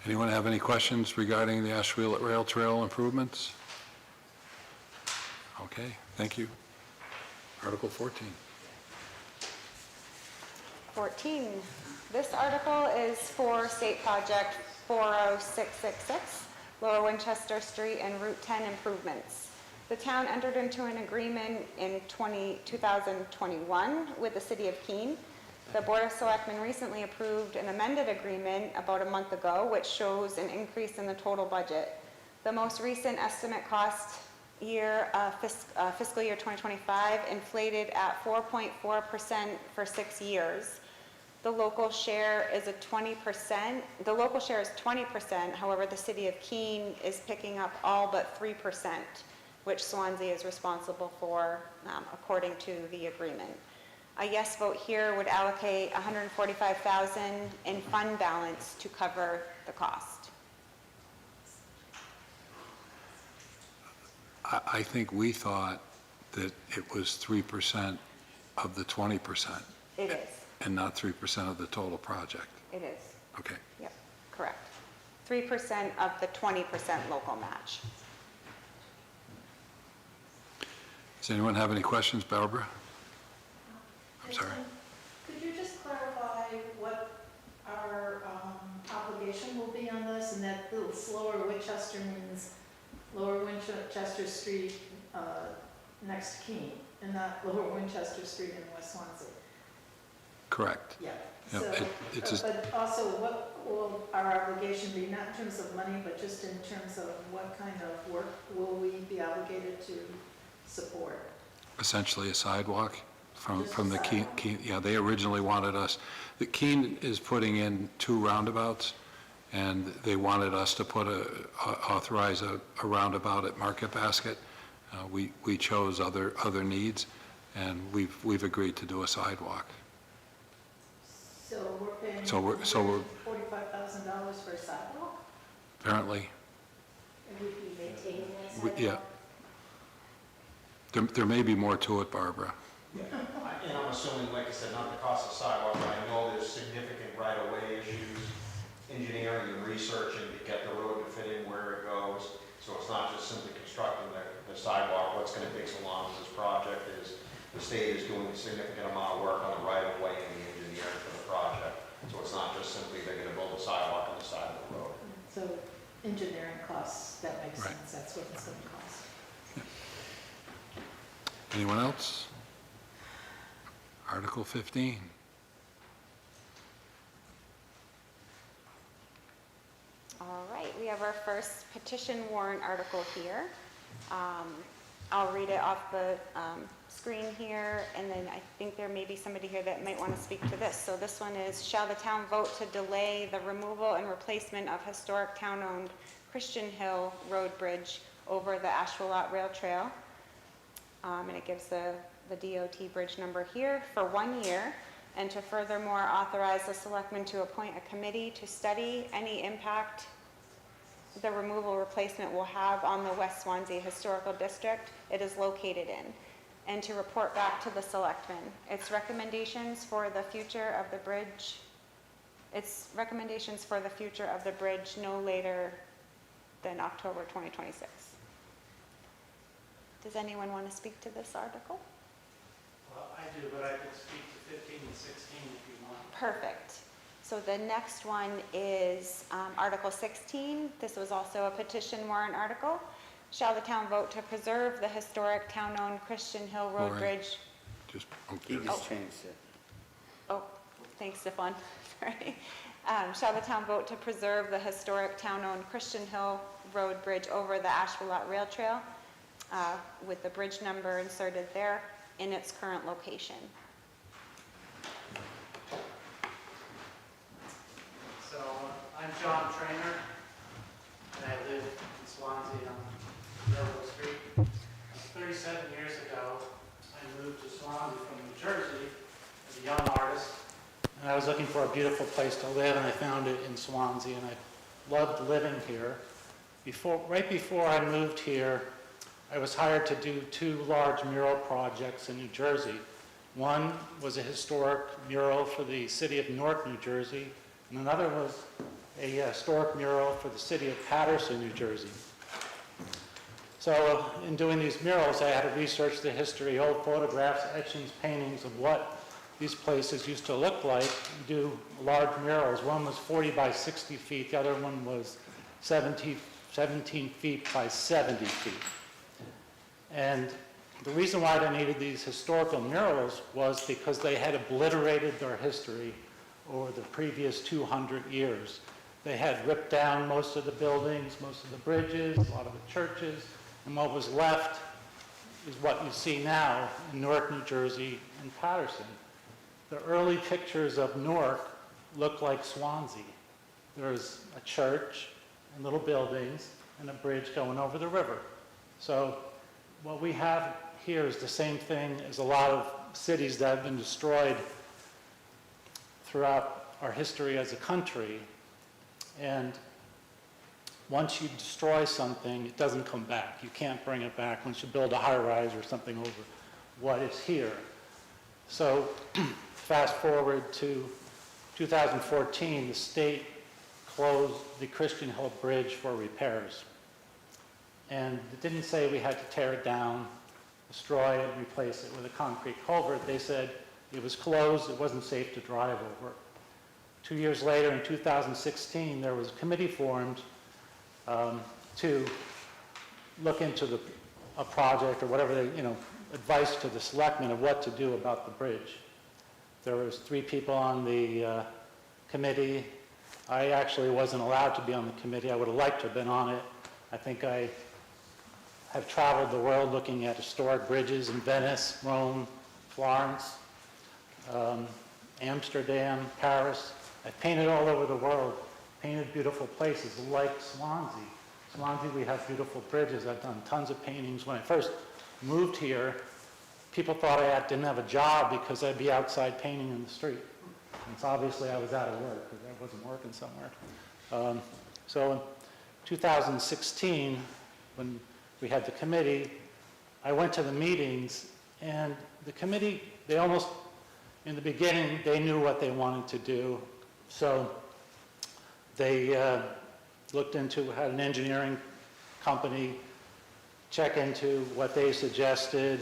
Anyone have any questions regarding the Ashwellet Rail Trail improvements? Okay, thank you. Article 14. 14, this article is for State Project 40666, Lower Winchester Street and Route 10 improvements. The town entered into an agreement in 2021 with the City of Keene. The Board of Selectmen recently approved an amended agreement about a month ago, which shows an increase in the total budget. The most recent estimate cost year, fiscal year 2025, inflated at 4.4% for 6 years. The local share is 20%. The local share is 20%. However, the City of Keene is picking up all but 3%, which Swanzey is responsible for, according to the agreement. A yes vote here would allocate $145,000 in fund balance to cover the cost. I think we thought that it was 3% of the 20%. It is. And not 3% of the total project. It is. Okay. Yep, correct. 3% of the 20% local match. Does anyone have any questions, Barbara? I'm sorry. Could you just clarify what our obligation will be on this, and that little Lower Winchester means Lower Winchester Street next to Keene, and not Lower Winchester Street in West Swansea? Correct. Yeah. Yeah, So, it's just, but also, what will our obligation be, not in terms of money, but just in terms of what kind of work will we be obligated to support? essentially a sidewalk from the Keene, Sidewalk. yeah, they originally wanted us, the Keene is putting in 2 roundabouts, and they wanted us to authorize a roundabout at Market Basket. We chose other needs, and we've agreed to do a sidewalk. So we're paying So we're- $45,000 for a sidewalk? Apparently, And we'd be maintaining that yeah. sidewalk? There may be more to it, Barbara. And I'm assuming, like I said, not the cost of sidewalk, but I know there's significant right-of-way issues, engineering and researching to get the road to fit in where it goes. So it's not just simply constructing the sidewalk. What's going to take so long with this project is the state is doing a significant amount of work on the right-of-way and the engineering for the project. So it's not just simply they're going to build a sidewalk on the side of the road. So engineering costs, that makes Right. sense, that's what it's going to cost. Anyone else? Article 15. All right, we have our first petition warrant article here. I'll read it off the screen here, and then I think there may be somebody here that might want to speak to this. So this one is, shall the town vote to delay the removal and replacement of historic town-owned Christian Hill Road Bridge over the Ashwelot Rail Trail? And it gives the DOT bridge number here for 1 year, and to furthermore authorize the selectmen to appoint a committee to study any impact the removal replacement will have on the West Swansea Historical District it is located in, and to report back to the selectmen its recommendations for the future of the bridge no later than October 2026. Does anyone want to speak to this article? Well, I do, but I could speak to 15 and 16 if you want. Perfect. So the next one is Article 16. This was also a petition warrant article. Shall the town vote to preserve the historic town-owned Christian Hill Road Warrant. Bridge? You just changed it. Oh, thanks, Stefan. Sorry. Shall the town vote to preserve the historic town-owned Christian Hill Road Bridge over the Ashwelot Rail Trail with the bridge number inserted there in its current location? So I'm John Trainer, and I live in Swansea on Railroad Street. 37 years ago, I moved to Swansea from New Jersey as a young artist, and I was looking for a beautiful place to live, and I found it in Swansea, and I loved living here. Right before I moved here, I was hired to do 2 large mural projects in New Jersey. One was a historic mural for the city of Newark, New Jersey, and another was a historic mural for the city of Paterson, New Jersey. So in doing these murals, I had to research the history, old photographs, etchings, paintings of what these places used to look like, and do large murals. One was 40 by 60 feet, the other one was 17 feet by 70 feet. And the reason why they needed these historical murals was because they had obliterated their history over the previous 200 years. They had ripped down most of the buildings, most of the bridges, a lot of the churches, and what was left is what you see now in Newark, New Jersey, and Paterson. The early pictures of Newark look like Swansea. There's a church and little buildings and a bridge going over the river. So what we have here is the same thing as a lot of cities that have been destroyed throughout our history as a country. And once you destroy something, it doesn't come back. You can't bring it back once you build a high-rise or something over what is here. So fast forward to 2014, the state closed the Christian Hill Bridge for repairs. And it didn't say we had to tear it down, destroy it, replace it with a concrete culvert. They said it was closed, it wasn't safe to drive over. 2 years later, in 2016, there was a committee formed to look into a project or whatever, advice to the selectmen of what to do about the bridge. There was 3 people on the committee. I actually wasn't allowed to be on the committee. I would have liked to have been on it. I think I have traveled the world looking at historic bridges in Venice, Rome, Florence, Amsterdam, Paris. I've painted all over the world, painted beautiful places like Swansea. Swansea, we have beautiful bridges. I've done tons of paintings. When I first moved here, people thought I didn't have a job because I'd be outside painting in the street. And so obviously I was out of work because I wasn't working somewhere. So in 2016, when we had the committee, I went to the meetings, and the committee, they almost, in the beginning, they knew what they wanted to do. So they looked into, had an engineering company check into what they suggested.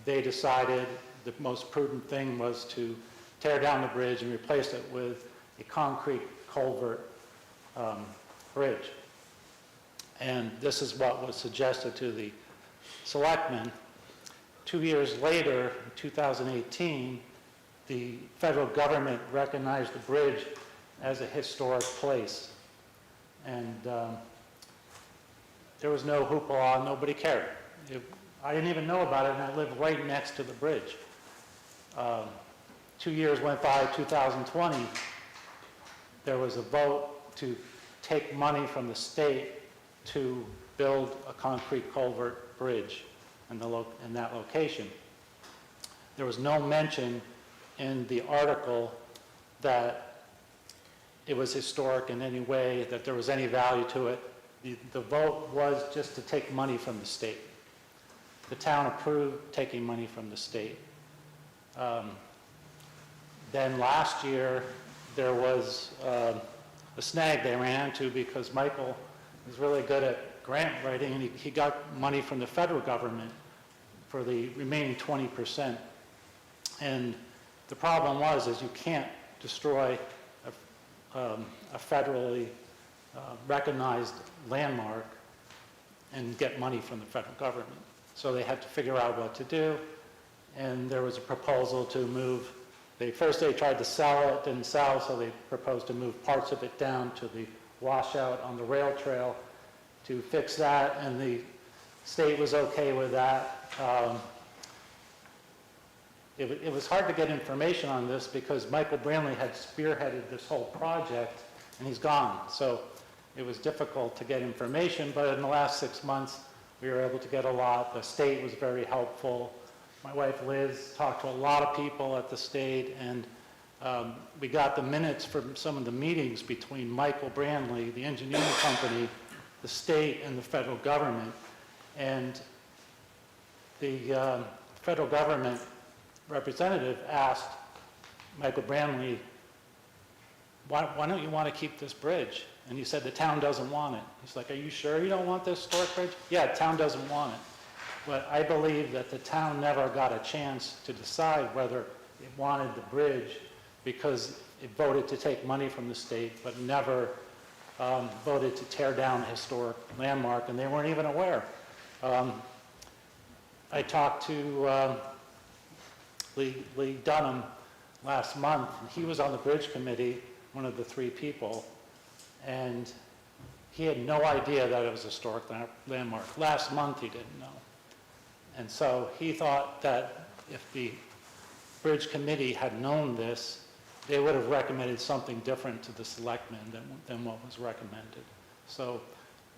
They decided the most prudent thing was to tear down the bridge and replace it with a concrete culvert bridge. And this is what was suggested to the selectmen. 2 years later, in 2018, the federal government recognized the bridge as a historic place. And there was no hoopla, nobody cared. I didn't even know about it, and I lived right next to the bridge. 2 years went by, 2020, there was a vote to take money from the state to build a concrete culvert bridge in that location. There was no mention in the article that it was historic in any way, that there was any value to it. The vote was just to take money from the state. The town approved taking money from the state. Then last year, there was a snag they ran into because Michael is really good at grant writing, and he got money from the federal government for the remaining 20%. And the problem was is you can't destroy a federally recognized landmark and get money from the federal government. So they had to figure out what to do, and there was a proposal to move. First they tried to sell it, didn't sell, so they proposed to move parts of it down to the washout on the rail trail to fix that, and the state was okay with that. It was hard to get information on this because Michael Brantley had spearheaded this whole project, and he's gone. So it was difficult to get information, but in the last 6 months, we were able to get a lot. The state was very helpful. My wife Liz talked to a lot of people at the state, and we got the minutes from some of the meetings between Michael Brantley, the engineering company, the state, and the federal government. And the federal government representative asked Michael Brantley, why don't you want to keep this bridge? And he said, the town doesn't want it. He's like, are you sure you don't want this historic bridge? Yeah, the town doesn't want it. But I believe that the town never got a chance to decide whether it wanted the bridge because it voted to take money from the state, but never voted to tear down a historic landmark, and they weren't even aware. I talked to Lee Dunham last month. He was on the bridge committee, one of the 3 people, and he had no idea that it was a historic landmark. Last month he didn't know. And so he thought that if the bridge committee had known this, they would have recommended something different to the selectmen than what was recommended. So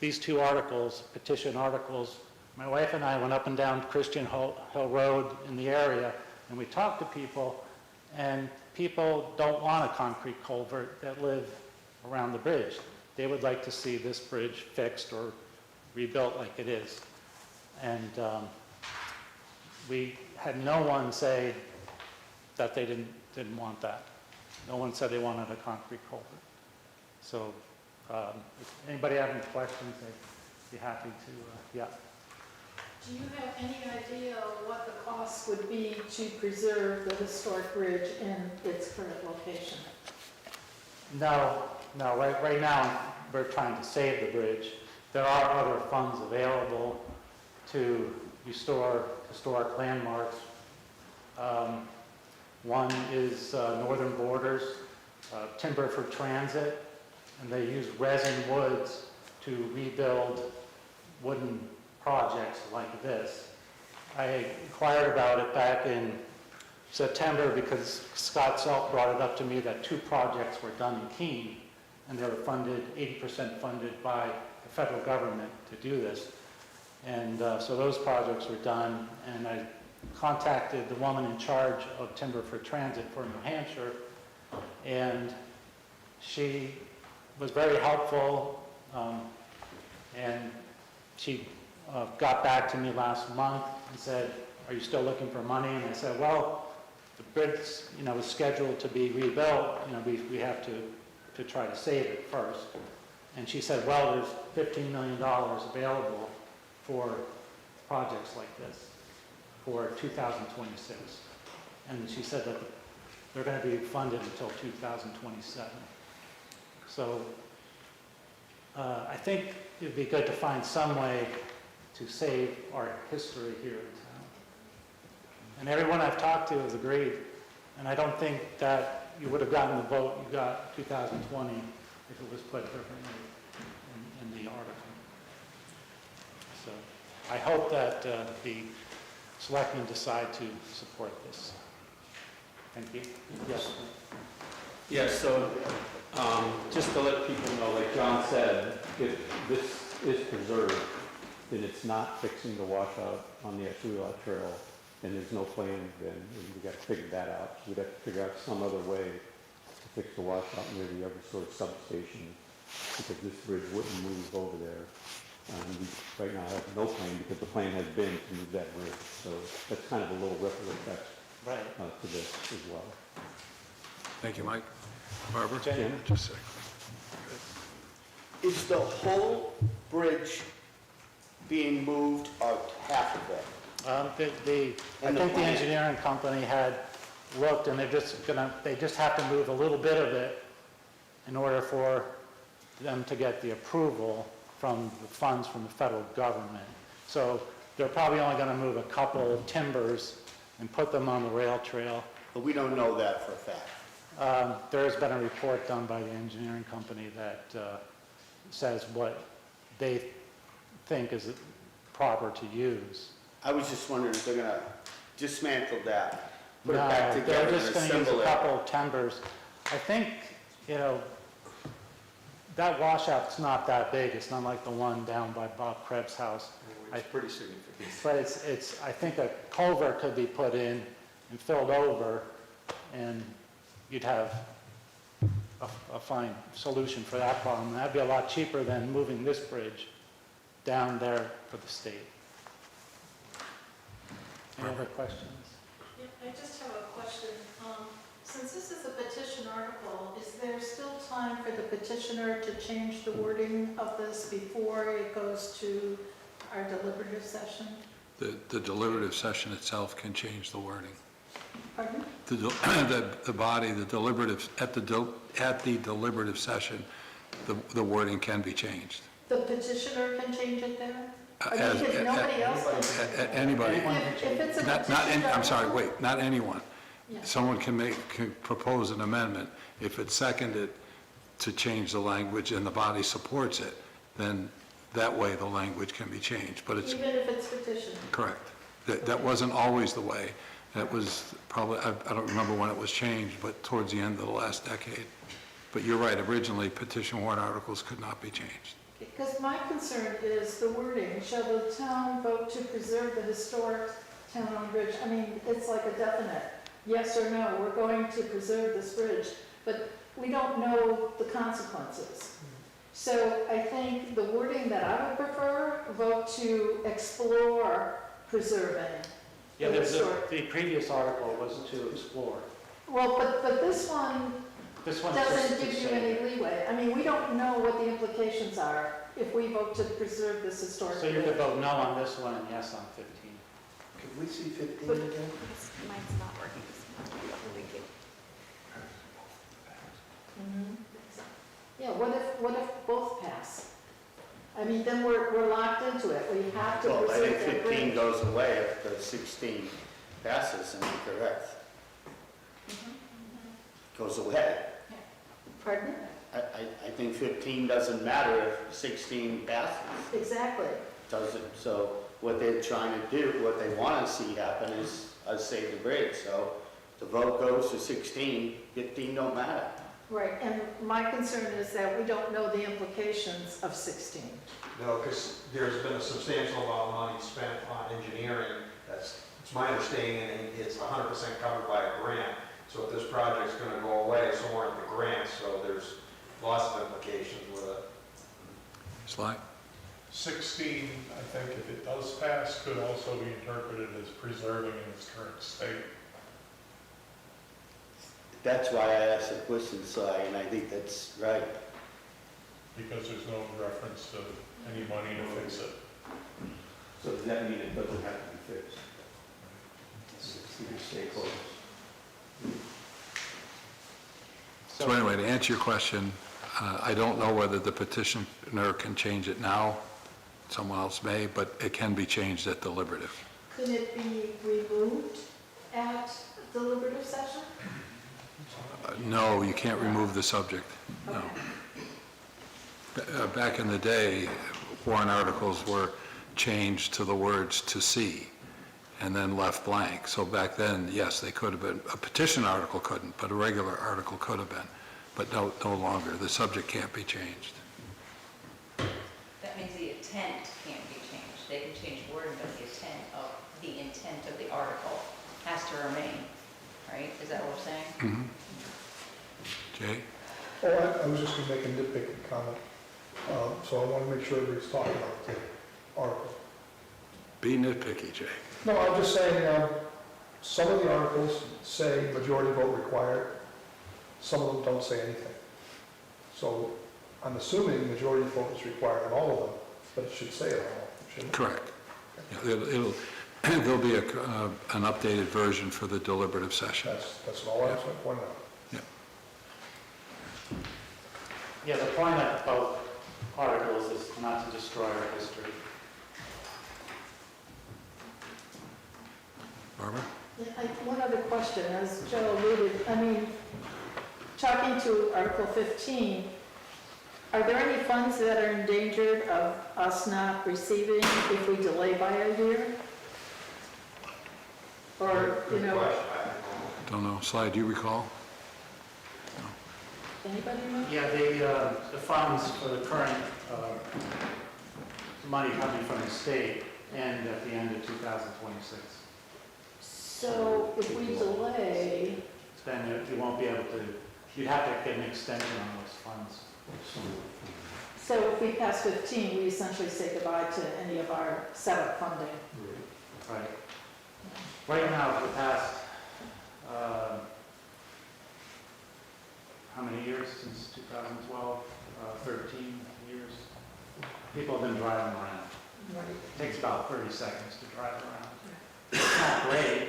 these 2 articles, petition articles, my wife and I went up and down Christian Hill Road in the area, and we talked to people, and people don't want a concrete culvert that live around the bridge. They would like to see this bridge fixed or rebuilt like it is. And we had no one say that they didn't want that. No one said they wanted a concrete culvert. So if anybody have any questions, I'd be happy to, yeah. Do you have any idea what the cost would be to preserve the historic bridge in its current location? No, right now we're trying to save the bridge. There are other funds available to restore historic landmarks. One is Northern Borders, Timber for Transit, and they use resin woods to rebuild wooden projects like this. I inquired about it back in September because Scott Self brought it up to me that 2 projects were done in Keene, and they were funded, 80% funded by the federal government to do this. And so those projects were done, and I contacted the woman in charge of Timber for Transit for New Hampshire, and she was very helpful, and she got back to me last month and said, are you still looking for money? And I said, well, the bridge, is scheduled to be rebuilt. We have to try to save it first. And she said, well, there's $15 million available for projects like this for 2026. And she said that they're going to be funded until 2027. So I think it'd be good to find some way to save our history here in town. And everyone I've talked to has agreed. And I don't think that you would have gotten the vote you got 2020 if it was put differently in the article. So I hope that the selectmen decide to support this. Thank you. Yes. Yeah, so just to let people know, like John said, if this is preserved, then it's not fixing the washout on the Ashwila Trail, and there's no plan then, and we got to figure that out. We'd have to figure out some other way to fix the washout near the Eversource substation, because this bridge wouldn't move over there. We right now have no plan, because the plan has been to move that bridge, so that's kind of a little ripple effect to this as well. Thank you, Mike. Barbara? Jim? Just a second. Is the whole bridge being moved or half of it? I think the engineering company had looked, and they just have to move a little bit of it in order for them to get the approval from the funds from the federal government. So they're probably only going to move a couple of timbers and put them on the rail trail. But we don't know that for a fact. There has been a report done by the engineering company that says what they think is proper to use. I was just wondering if they're going to dismantle that, put it No, back together, they're just going to use assemble a it. couple of timbers. I think, that washout's not that big. It's not like the one down by Bob Krebs' house. It's pretty significant. But I think a culvert could be put in and filled over, and you'd have a fine solution for that problem. That'd be a lot cheaper than moving this bridge down there for the state. Any other questions? I just have a question. Since this is a petition article, is there still time for the petitioner to change the wording of this before it goes to our deliberative session? The deliberative session itself can change the wording. Pardon? The body, the deliberative, at the deliberative session, the wording can be changed. The petitioner can change it there? If nobody else can? Anybody. If it's a petition I'm sorry, article- wait, not anyone. Yeah. Someone can propose an amendment. If it's seconded to change the language and the body supports it, then that way the language can be changed. But it's Even if it's petition? correct. That wasn't always the way. That was probably, I don't remember when it was changed, but towards the end of the last decade. But you're right, originally petition warrant articles could not be changed. Because my concern is the wording, shall the town vote to preserve the historic town-owned bridge? I mean, it's like a definite, yes or no, we're going to preserve this bridge, but we don't know the consequences. So I think the wording that I would prefer, vote to explore preserving Yeah, the historic. the previous article was to explore. Well, but this one This one's doesn't just to give you say- any leeway. I mean, we don't know what the implications are if we vote to preserve this historic So you could bridge. vote no on this one and yes on 15. Could we see 15 But- again? Mine's not working. Thank you. Mhm. Yeah, what if both pass? I mean, then we're locked into it. We have to Well, I preserve think that 15 bridge. goes away if the 16 passes, and you're correct. Goes away. Pardon? I think 15 doesn't matter if 16 passes. Exactly. Doesn't, so what they're trying to do, what they want to see happen is us save the bridge. So the vote goes to 16, 15 don't matter. Right, and my concern is that we don't know the implications of 16. No, because there's been a substantial amount of money spent on engineering. It's my understanding, and it's 100% covered by a grant. So if this project's going to go away, so aren't the grants, so there's lots of implications with it. Sly? 16, I think if it does pass, could also be interpreted as preserving in its current state. That's why I asked the question, Sly, and I think that's right. Because there's no reference to any money to fix it. So does that mean it doesn't have to be fixed? You can stay close. So anyway, to answer your question, I don't know whether the petitioner can change it now. Someone else may, but it can be changed at deliberative. Could it be removed at deliberative session? No, you can't remove the subject, no. Back in the day, warrant articles were changed to the words "to see," and then left blank. So back then, yes, they could have been, a petition article couldn't, but a regular article could have been, but no longer. The subject can't be changed. That means the intent can't be changed. They can change wording, but the intent of the article has to remain, right? Is that what we're saying? Jay? Oh, I was just going to make a nitpicking comment. So I want to make sure everybody's talking about the article. Be nitpicky, Jay. No, I'm just saying, some of the articles say majority vote required. Some of them don't say anything. So I'm assuming majority vote is required on all of them, but it should say it all, shouldn't it? Correct. Yeah, there'll be an updated version for the deliberative session. That's all I was going to point out. Yeah, the point of both articles is not to destroy our history. Barbara? One other question, as Joe alluded, I mean, talking to Article 15, are there any funds that are endangered of us not receiving if we delay by a year? Or, you know, Don't know. Sly, do you recall? anybody know? Yeah, the funds for the current money coming from the state end at the end of 2026. So if we delay, Then you won't be able to, you'd have to get an extension on those funds. so if we pass 15, we essentially say goodbye to any of our setup funding. Right. Right now, for the past, how many years since 2012? 13 years. People have been driving around. Right. It takes about 30 seconds to drive around. It's not great.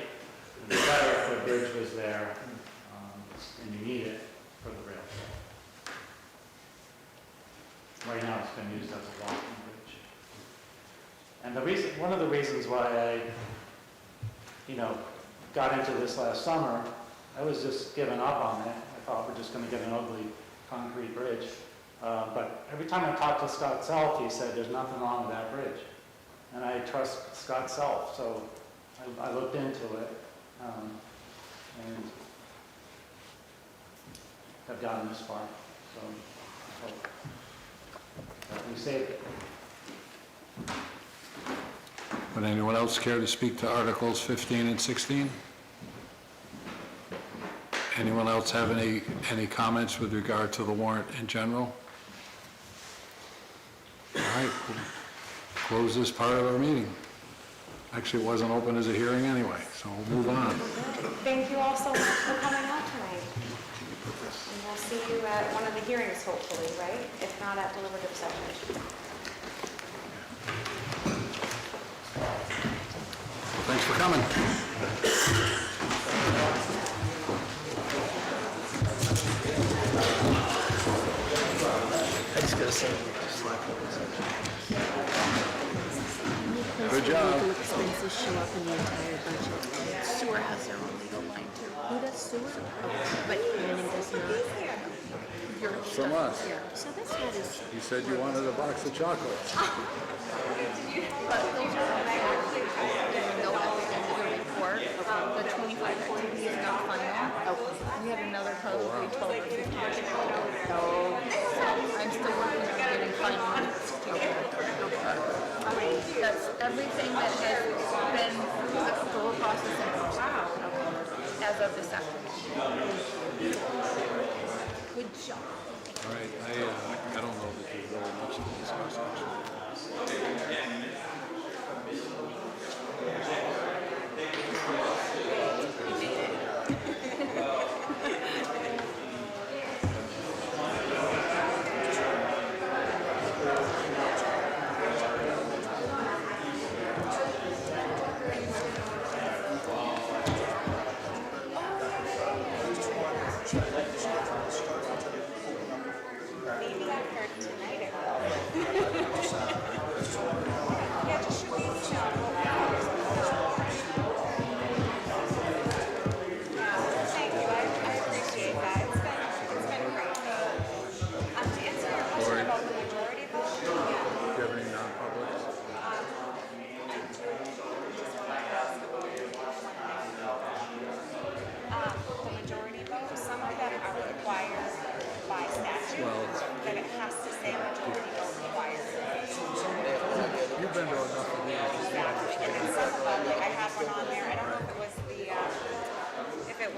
It'd be better if the bridge was there, and you need it for the rail trail. Right now, it's been used as a walking bridge. And the reason, one of the reasons why I, got into this last summer, I was just giving up on it. I thought we're just going to get an ugly concrete bridge. But every time I talked to Scott Self, he said there's nothing wrong with that bridge. And I trust Scott Self, so I looked into it. And have gotten this far, so I hope that we saved it. Would anyone else care to speak to Articles 15 and 16? Anyone else have any comments with regard to the warrant in general? All right, we'll close this part of our meeting. Actually, it wasn't open as a hearing anyway, so we'll move on. Thank you all so much for coming out tonight. And we'll see you at one of the hearings, hopefully, right? If not, at deliberative session. Thanks for coming. I just gotta say, Good job. legal expenses show up in the entire budget. Sewer has their own legal line too. Who does sewer? But planning does not. Your From us. Yeah. So that's not as. You said you wanted a box of chocolates. But those are actually no evidence of the report. The 25 activity is not final. We had another probably 12 or 15 to go. So I'm still working on getting final. That's everything that has been through the approval process as of this afternoon. Good job. All right, I don't know that there's really much to discuss, actually. Maybe I've heard tonight it will.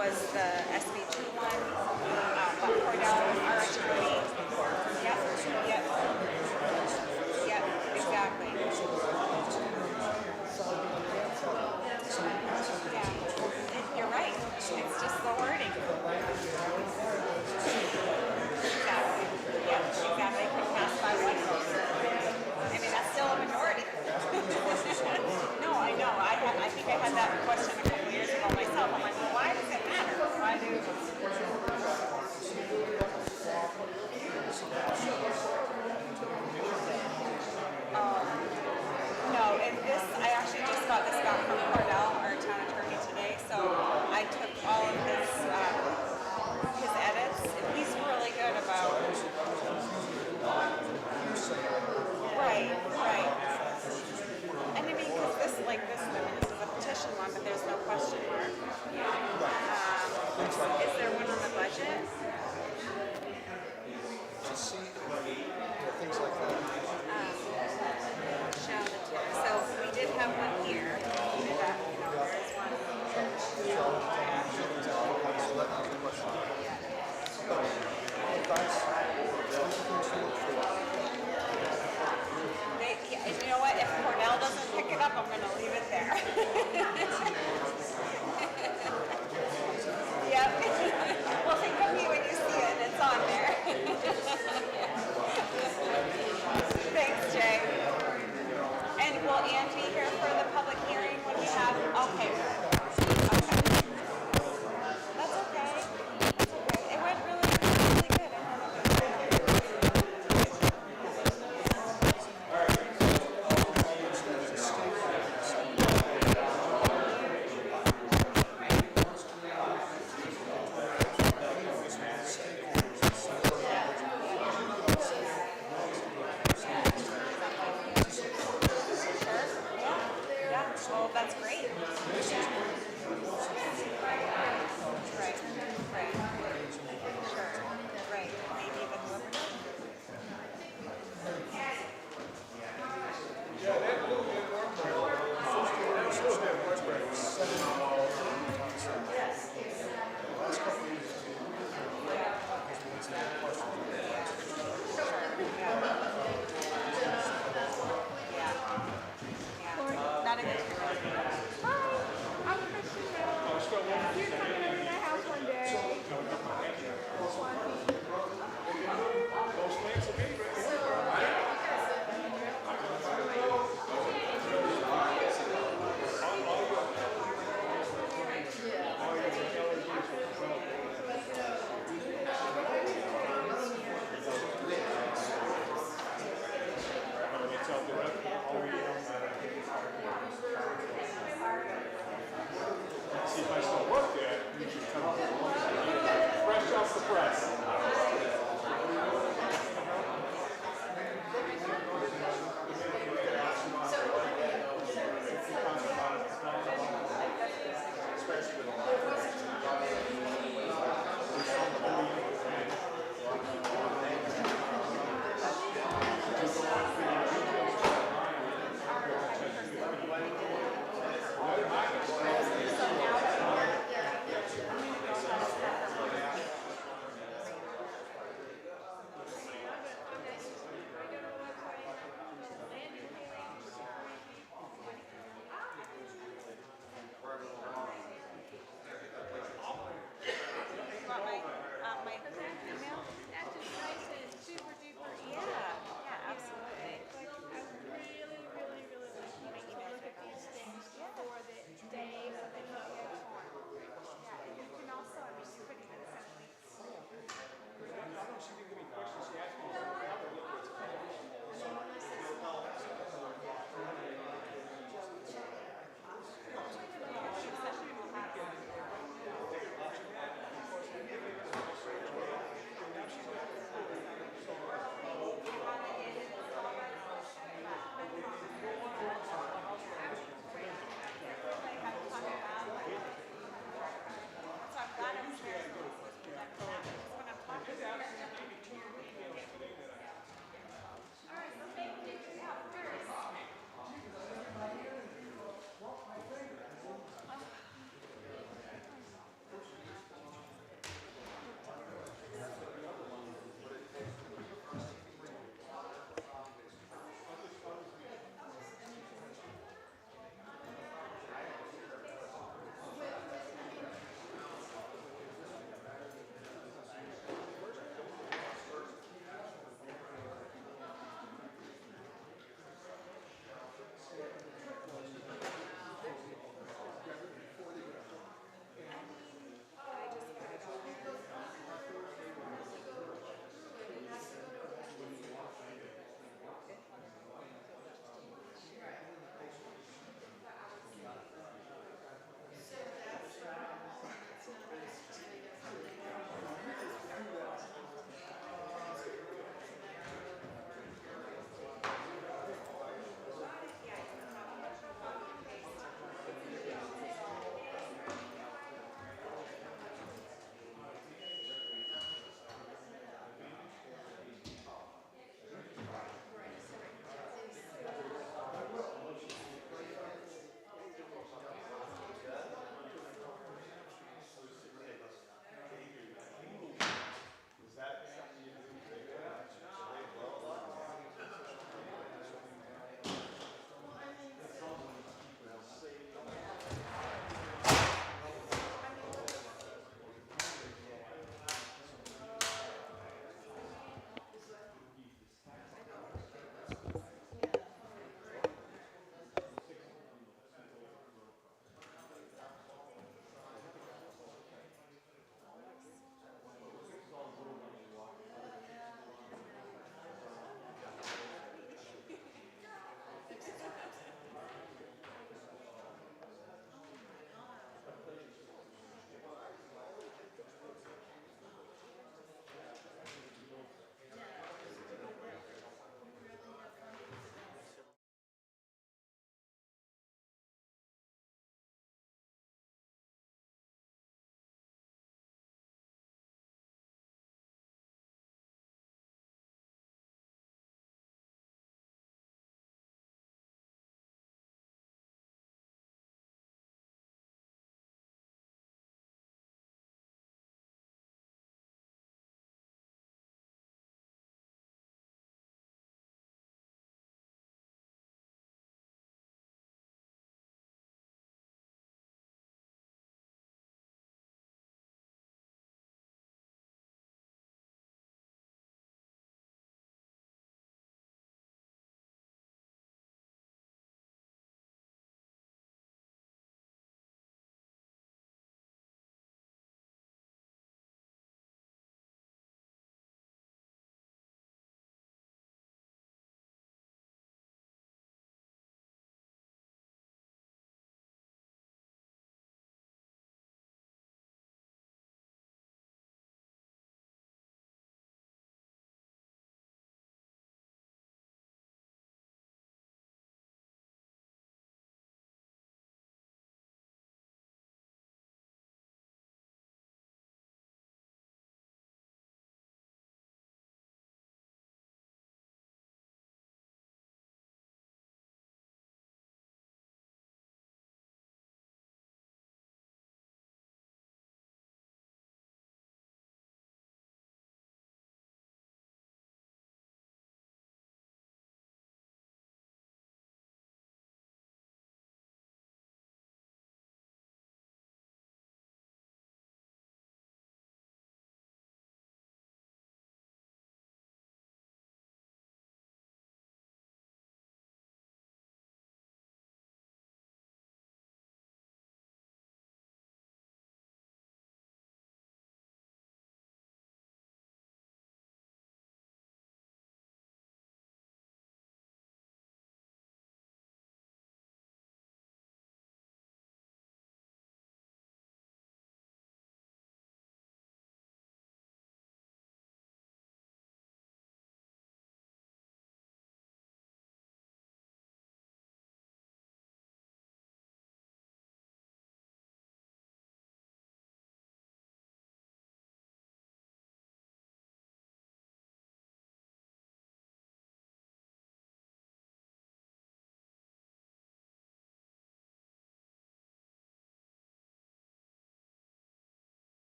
was the SB2 one, but Cordell, our attorney. Yep, exactly. Yeah, you're right. It's just the wording. Exactly. Yep, exactly. It could pass by one vote. I mean, that's still a minority. No, I know. I think I had that question a couple years ago myself. I'm like, well, why does it matter? Why do... No, and this, I actually just got this back from Cordell, our town attorney today, so I took all of his edits, and he's really good about... Right. And I mean, because this, like this, I mean, this is a petition one, but there's no question mark. Is there one on the budget? Just see, things like that. So we did have one here. We did that, you know, there is one. And you know what? If Cornell doesn't pick it up, I'm going to leave it there. Yep. Well, think of me when you see it. It's on there. Thanks, Jay. And will Ann be here for the public hearing when we have? Okay. That's okay. It went really, really good. That's great. Right. Sure. Right. Maybe even whoever. Not a good. Hi. I'm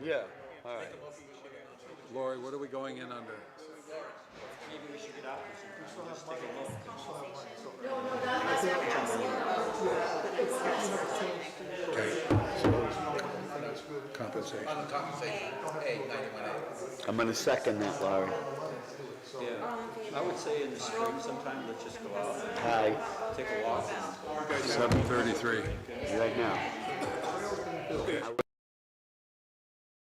Yeah, all right. Lori, what are we going in under? Maybe we should get out there sometime, just take a look. No, that's Compensation. On the compensation, A91A. I'm gonna second that, Laurie. Yeah, I would say in the spring sometime, let's just go out and Aye, take a walk. 7:33. right now.